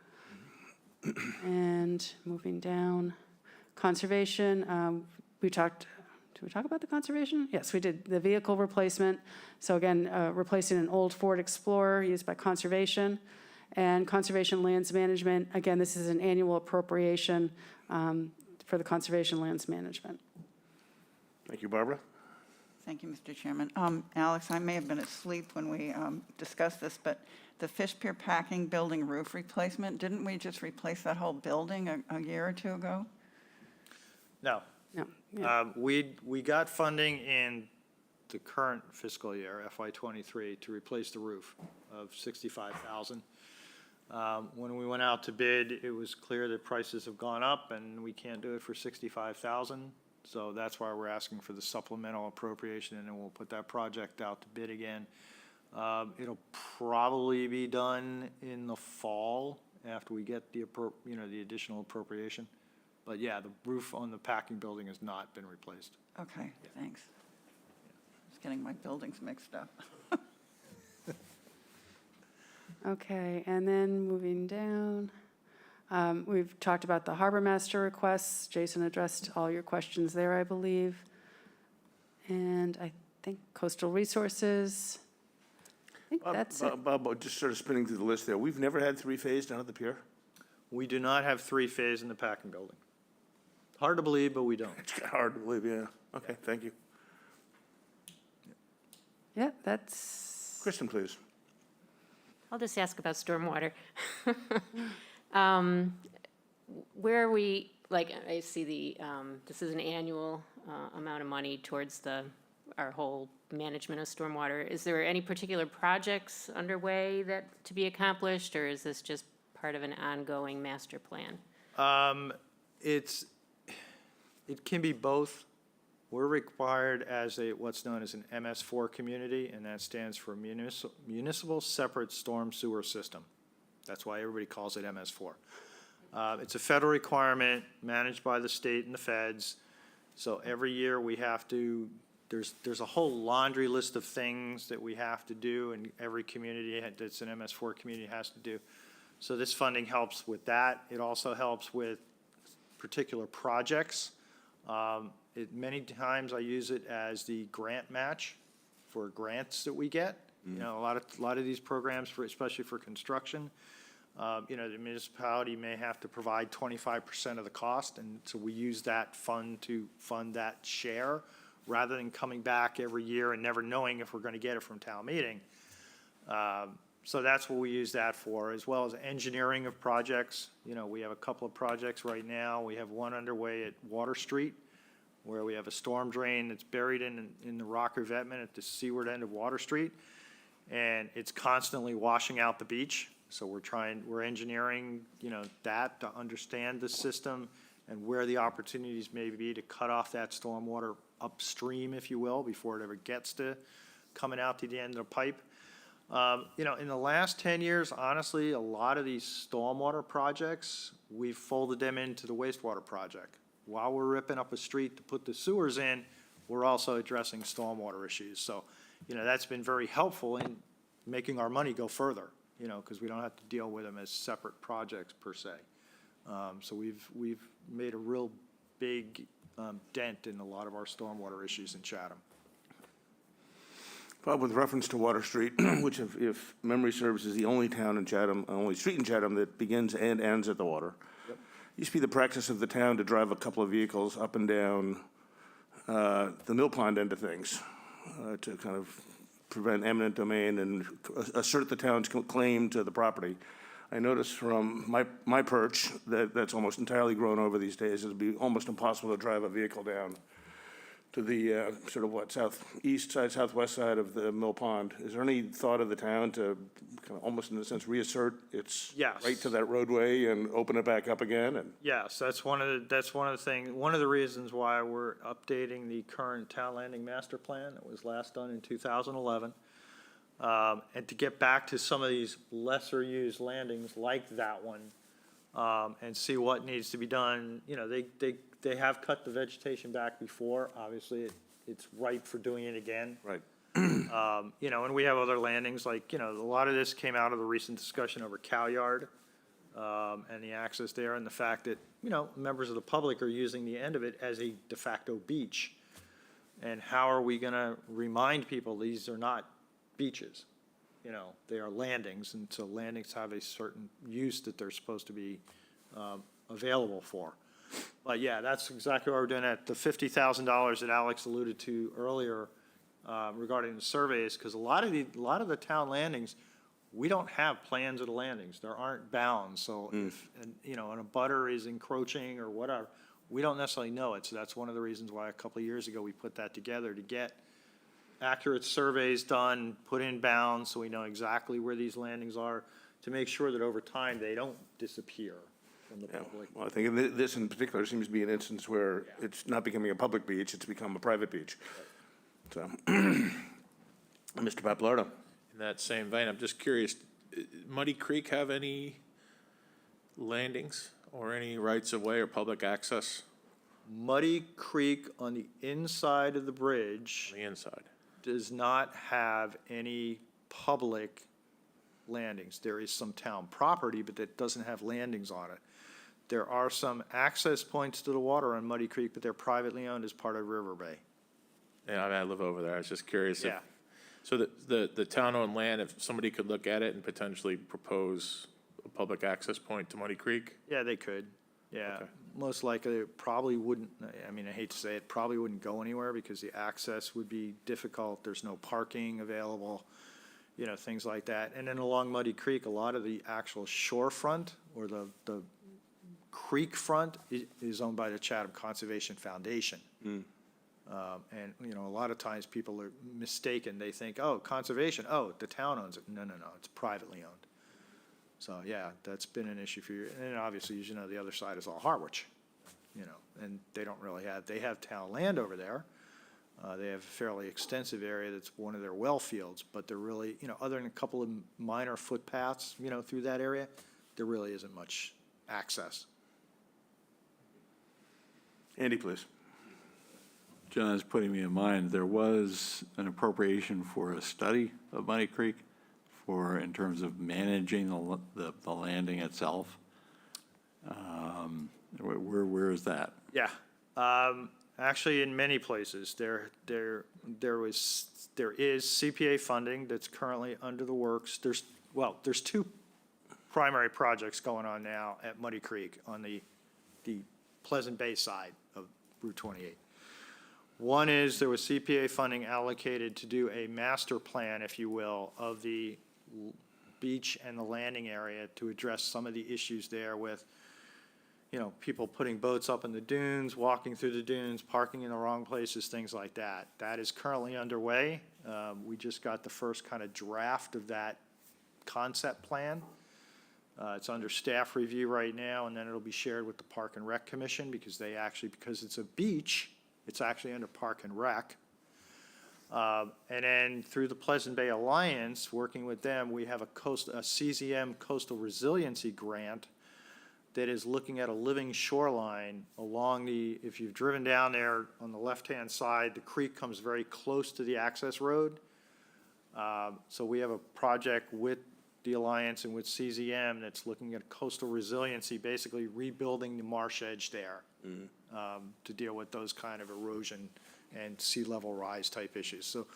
And moving down, conservation, did we talk about the conservation? Yes, we did. The vehicle replacement. So again, replacing an old Ford Explorer used by conservation. And conservation lands management, again, this is an annual appropriation for the conservation lands management. Thank you, Barbara. Thank you, Mr. Chairman. Alex, I may have been asleep when we discussed this, but the fish pier packing building roof replacement, didn't we just replace that whole building a year or two ago? No. No, yeah. We got funding in the current fiscal year, FY '23, to replace the roof of $65,000. When we went out to bid, it was clear that prices have gone up and we can't do it for $65,000. So that's why we're asking for the supplemental appropriation, and then we'll put that project out to bid again. It'll probably be done in the fall after we get the additional appropriation. But yeah, the roof on the packing building has not been replaced. Okay, thanks. I was getting my buildings mixed up. Okay, and then moving down, we've talked about the harbor master requests. Jason addressed all your questions there, I believe. And I think coastal resources, I think that's it. Bob, just sort of spinning through the list there. We've never had 3-phase down at the pier? We do not have 3-phase in the packing building. Hard to believe, but we don't. It's kind of hard to believe, yeah. Okay, thank you. Yeah, that's, Kristen, please. I'll just ask about stormwater. Where are we, like, I see this is an annual amount of money towards our whole management of stormwater. Is there any particular projects underway to be accomplished, or is this just part of an ongoing master plan? It can be both. We're required as what's known as an MS4 community, and that stands for Municipal Separate Storm Sewer System. That's why everybody calls it MS4. It's a federal requirement managed by the state and the feds. So every year we have to, there's a whole laundry list of things that we have to do, and every community that's an MS4 community has to do. So this funding helps with that. It also helps with particular projects. Many times I use it as the grant match for grants that we get. You know, a lot of these programs, especially for construction, the municipality may have to provide 25% of the cost, and so we use that fund to fund that share, rather than coming back every year and never knowing if we're going to get it from town meeting. So that's what we use that for, as well as engineering of projects. You know, we have a couple of projects right now. We have one underway at Water Street, where we have a storm drain that's buried in the rock revetment at the seaward end of Water Street, and it's constantly washing out the beach. So we're engineering, that to understand the system and where the opportunities may be to cut off that stormwater upstream, if you will, before it ever gets to coming out to the end of the pipe. In the last 10 years, honestly, a lot of these stormwater projects, we've folded them into the wastewater project. While we're ripping up a street to put the sewers in, we're also addressing stormwater issues. So, that's been very helpful in making our money go further, because we don't have to deal with them as separate projects per se. So we've made a real big dent in a lot of our stormwater issues in Chatham. Bob, with reference to Water Street, which if memory serves is the only town in Chatham, only street in Chatham that begins and ends at the water. Yep. Used to be the practice of the town to drive a couple of vehicles up and down the mill pond end of things to kind of prevent eminent domain and assert the town's claim to the property. I noticed from my perch that that's almost entirely grown over these days. It'd be almost impossible to drive a vehicle down to the southeast side, southwest side of the mill pond. Is there any thought of the town to kind of almost in a sense reassert its Yes. right to that roadway and open it back up again? And Yes, that's one of the things, one of the reasons why we're updating the current town landing master plan that was last done in 2011. And to get back to some of these lesser used landings like that one, and see what needs to be done. They have cut the vegetation back before. Obviously, it's ripe for doing it again. right. And we have other landings, like, a lot of this came out of the recent discussion over Cow Yard, and the access there, and the fact that, members of the public are using the end of it as a de facto beach. And how are we gonna remind people these are not beaches? They are landings, and so landings have a certain use that they're supposed to be available for. But yeah, that's exactly what we're doing at the $50,000 that Alex alluded to earlier regarding the surveys, because a lot of the town landings, we don't have plans of the landings. There aren't bounds. So if an abutter is encroaching or whatever, we don't necessarily know it. So that's one of the reasons why a couple of years ago we put that together, to get accurate surveys done, put in bounds so we know exactly where these landings are, to make sure that over time they don't disappear from the Yeah. public. Well, I think this in particular seems to be an instance where it's not becoming a public beach, it's become a private beach. So, Mr. Papalardo. In that same vein, I'm just curious, Muddy Creek have any landings or any rights of way or public access Muddy Creek on the inside of the bridge on the inside? does not have any public landings. There is some town property, but that doesn't have landings on it. There are some access points to the water on Muddy Creek, but they're privately owned as part of River Bay. Yeah, I live over there. I was just curious. Yeah. So the town-owned land, if somebody could look at it and potentially propose a public access point to Muddy Creek? Yeah, they could. Yeah. Okay. Most likely, it probably wouldn't, I mean, I hate to say it, probably wouldn't go anywhere because the access would be difficult. There's no parking available. things like that. And then along Muddy Creek, a lot of the actual shorefront or the creek front is owned by the Chatham Conservation Foundation. And, a lot of times people are mistaken. They think, oh, conservation, oh, the town owns it. No, it's privately owned. So, yeah, that's been an issue for you. And obviously, as you know, the other side is all Harwich, and they don't really they have town land over there. They have a fairly extensive area that's one of their well fields, but they're really, other than a couple of minor footpaths, through that area, there really isn't much access. Andy, please. John is putting me in mind, there was an appropriation for a study of Muddy Creek in terms of managing the landing itself. Where is that? Yeah. Actually, in many places, there is CPA funding that's currently under the works. There's two primary projects going on now at Muddy Creek on the Pleasant Bay side of Route 28. One is there was CPA funding allocated to do a master plan, if you will, of the beach and the landing area to address some of the issues there with, people putting boats up in the dunes, walking through the dunes, parking in the wrong places, things like that. That is currently underway. We just got the first kind of draft of that concept plan. It's under staff review right now, and then it'll be shared with the Park and Rec Commission because because it's a beach, it's actually under Park and Rec. And then through the Pleasant Bay Alliance, working with them, we have a CZM Coastal Resiliency Grant that is looking at a living shoreline along if you've driven down there on the left-hand side, the creek comes very close to the access road. So we have a project with the Alliance and with CZM that's looking at coastal resiliency, basically rebuilding the marsh edge there to deal with those kind of erosion and sea level rise type issues. So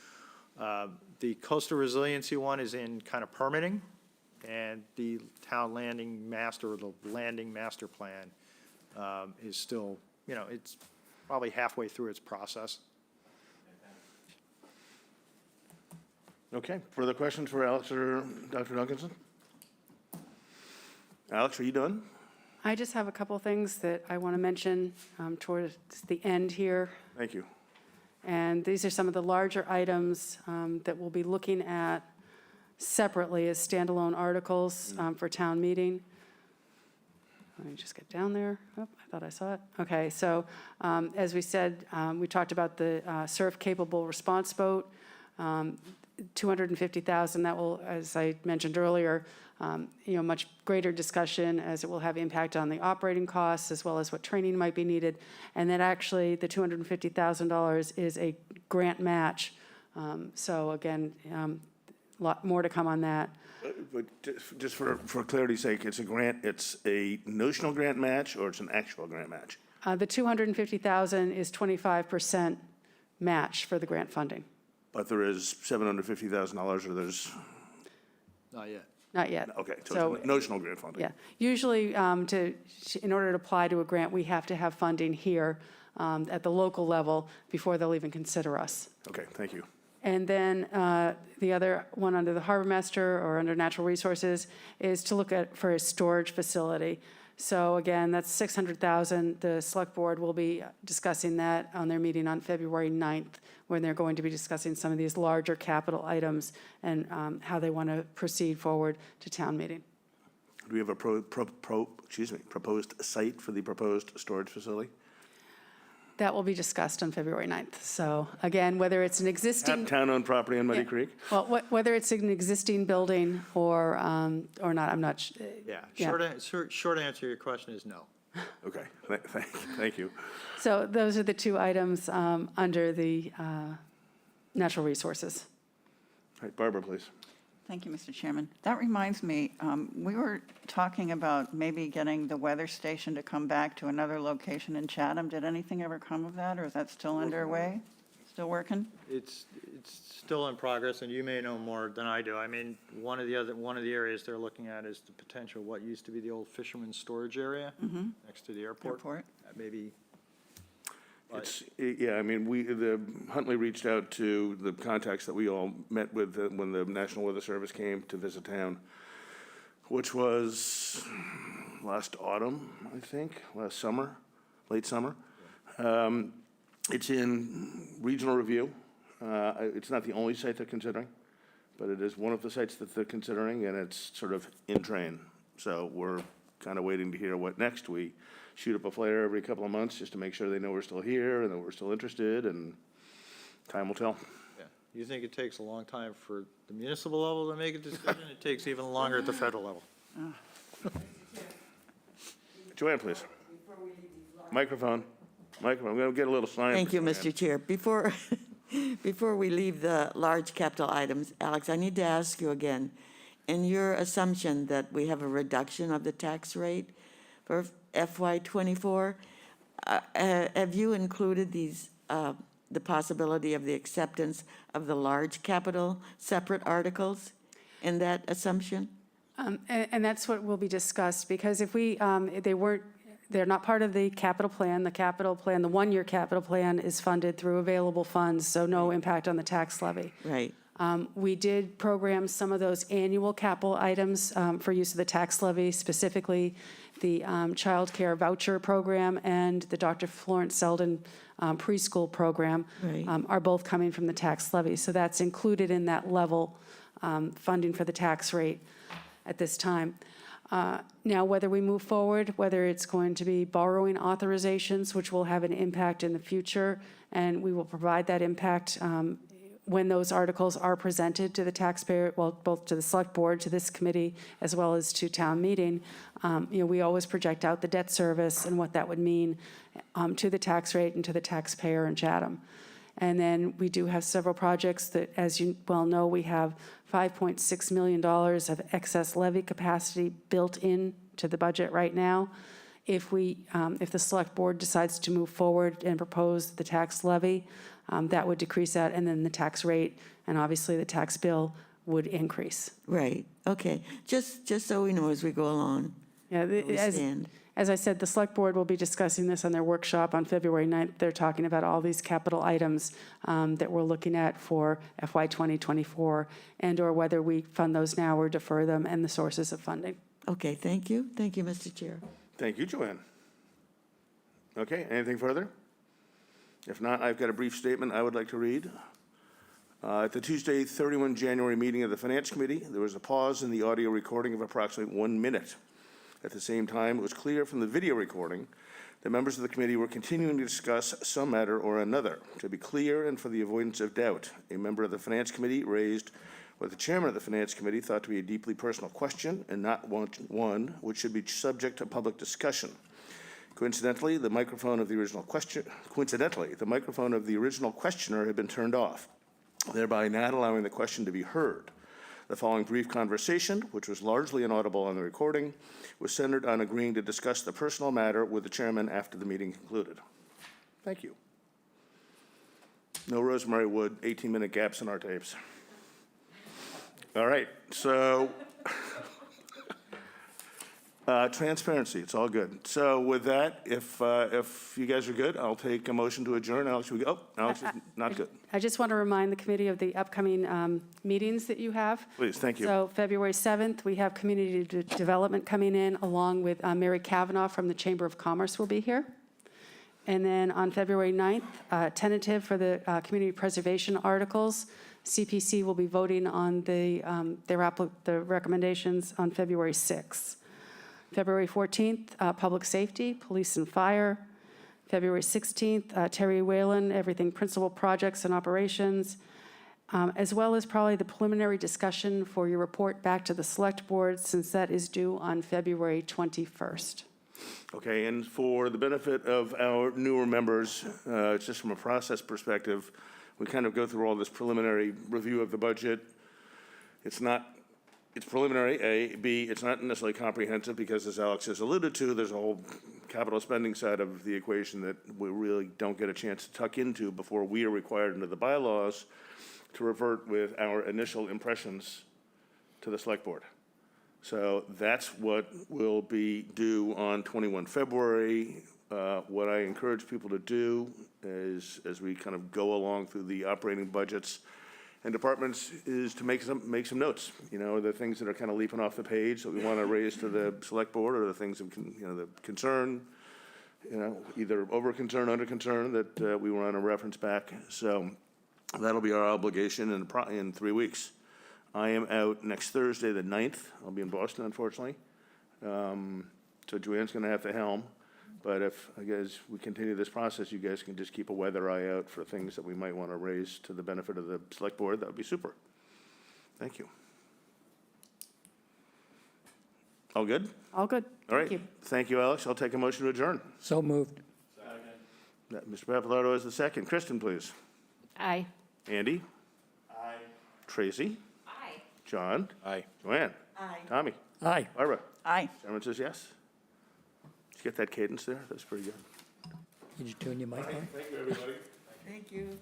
the coastal resiliency one is in kind of permitting, and the town landing master, or the landing master plan is still, it's probably halfway through its process. Okay, further questions for Alex or Dr. Duncanson? Alex, are you done? I just have a couple of things that I want to mention towards the end here. Thank you. And these are some of the larger items that we'll be looking at separately as standalone articles for town meeting. Let me just get down there. Oh, I thought I saw it. Okay, so as we said, we talked about the surf-capable response boat. $250,000, that will, as I mentioned earlier, much greater discussion as it will have impact on the operating costs as well as what training might be needed. And that actually the $250,000 is a grant match. So again, a lot more to come on that. But just for clarity's sake, it's a notional grant match or it's an actual grant match? The $250,000 is 25% match for the grant funding. But there is $750,000 or there's, Not yet. Not yet. okay, so it's notional grant funding. Yeah, usually in order to apply to a grant, we have to have funding here at the local level before they'll even consider us. Okay, thank you. And then the other one under the harbor master or under natural resources is to look for a storage facility. So again, that's $600,000. The select board will be discussing that on their meeting on February 9th, when they're going to be discussing some of these larger capital items and how they want to proceed forward to town meeting. Do we have a proposed site for the proposed storage facility? That will be discussed on February 9th. So again, whether it's an existing. Town-owned property on Muddy Yeah. Creek? Well, whether it's an existing building or not, I'm not. Yeah, Yeah. short answer to your question is no. Okay, thank you. So those are the two items under the natural resources. All right, Barbara, please. Thank you, Mr. Chairman. That reminds me, we were talking about maybe getting the weather station to come back to another location in Chatham. Did anything ever come of that, or is that still underway? Still working? It's still in progress, and you may know more than I do. I mean, one of the areas they're looking at is the potential, what used to be the old fisherman's storage area next to the airport. Airport. Maybe Yeah, I mean, Huntley reached out to the contacts that we all met with when the National Weather Service came to visit town, which was last autumn, I think, late summer. It's in regional review. It's not the only site they're considering, but it is one of the sites that they're considering, and it's sort of in train. So we're kind of waiting to hear what next. We shoot up a flare every couple of months just to make sure they know we're still here and that we're still interested, and time will tell. Yeah. You think it takes a long time for the municipal level to make a decision? It takes even longer at the federal level. Joanne, please. Microphone. I'm going to get a little sign. Thank for you, Joanne. Mr. Chair. Before we leave the large capital items, Alex, I need to ask you again, in your assumption that we have a reduction of the tax rate for FY '24, have you included the possibility of the acceptance of the large capital separate articles in that assumption? And that's what will be discussed, because if they're not part of the capital plan. The one-year capital plan is funded through available funds, so no impact on the tax levy. Right. We did program some of those annual capital items for use of the tax levy, specifically the child care voucher program and the Dr. Florence Selden preschool program. Right. Are both coming from the tax levy. So that's included in that level funding for the tax rate at this time. Now, whether we move forward, whether it's going to be borrowing authorizations, which will have an impact in the future, and we will provide that impact when those articles are presented to the taxpayer, well, both to the select board, to this committee, as well as to town meeting. We always project out the debt service and what that would mean to the tax rate and to the taxpayer in Chatham. And then we do have several projects that, as you well know, we have $5.6 million of excess levy capacity built into the budget right now. If the select board decides to move forward and propose the tax levy, that would decrease that, and then the tax rate and obviously the tax bill would increase. Right, okay. Just so we know as we go along. Yeah, where we stand. as I said, the select board will be discussing this on their workshop on February 9th. They're talking about all these capital items that we're looking at for FY 2024, and/or whether we fund those now or defer them, and the sources of funding. Okay, thank you. Thank you, Mr. Chair. Thank you, Joanne. Okay, anything further? If not, I've got a brief statement I would like to read. At the Tuesday, 31 January meeting of the Finance Committee, there was a pause in the audio recording of approximately 1 minute. At the same time, it was clear from the video recording that members of the committee were continuing to discuss some matter or another. To be clear and for the avoidance of doubt, a member of the Finance Committee raised what the chairman of the Finance Committee thought to be a deeply personal question and not one which should be subject to public discussion. Coincidentally, the microphone of the original questioner had been turned off, thereby not allowing the question to be heard. The following brief conversation, which was largely inaudible on the recording, was centered on agreeing to discuss the personal matter with the chairman after the meeting concluded. Thank you. No Rosemary Wood, 18-minute gaps in our tapes. All right, so transparency, it's all good. So with that, if you guys are good, I'll take a motion to adjourn. Alex, Alex is not good. I just want to remind the committee of the upcoming meetings that you have. Please, thank you. So February 7th, we have community development coming in, along with Mary Kavanaugh from the Chamber of Commerce will be here. And then on February 9th, tentative for the community preservation articles. CPC will be voting on the recommendations on February 6th. February 14th, public safety, police and fire. February 16th, Terry Whalen, everything principal projects and operations, as well as probably the preliminary discussion for your report back to the select board, since that is due on February 21st. Okay, and for the benefit of our newer members, just from a process perspective, we kind of go through all this preliminary review of the budget. It's preliminary, A. B, it's not necessarily comprehensive because, as Alex has alluded to, there's a whole capital spending side of the equation that we really don't get a chance to tuck into before we are required under the bylaws to revert with our initial impressions to the select board. So that's what will be due on 21 February. what I encourage people to do is, as we kind of go along through the operating budgets and departments, is to make some notes. You know, the things that are kind of leaping off the page that we want to raise to the select board, or the things of, the concern, either over concern, under concern, that we want to reference back. So that'll be our obligation in 3 weeks. I am out next Thursday, the 9th. I'll be in Boston, unfortunately. So Joanne's going to have the helm. But if, as we continue this process, you guys can just keep a weather eye out for things that we might want to raise to the benefit of the select board, that would be super. Thank you. All good? All good. All right. Thank you. Thank you, Alex. I'll take a motion to adjourn. So moved. Mr. Papalardo is the second. Kristen, please. Aye. Andy? Aye. Tracy? Aye. John? Aye. Joanne? Aye. Tommy? Aye. Barbara? Aye. Chairman says yes. Did you get that cadence there? That's pretty good. Did you turn your mic on? Thank you, everybody. Thank you.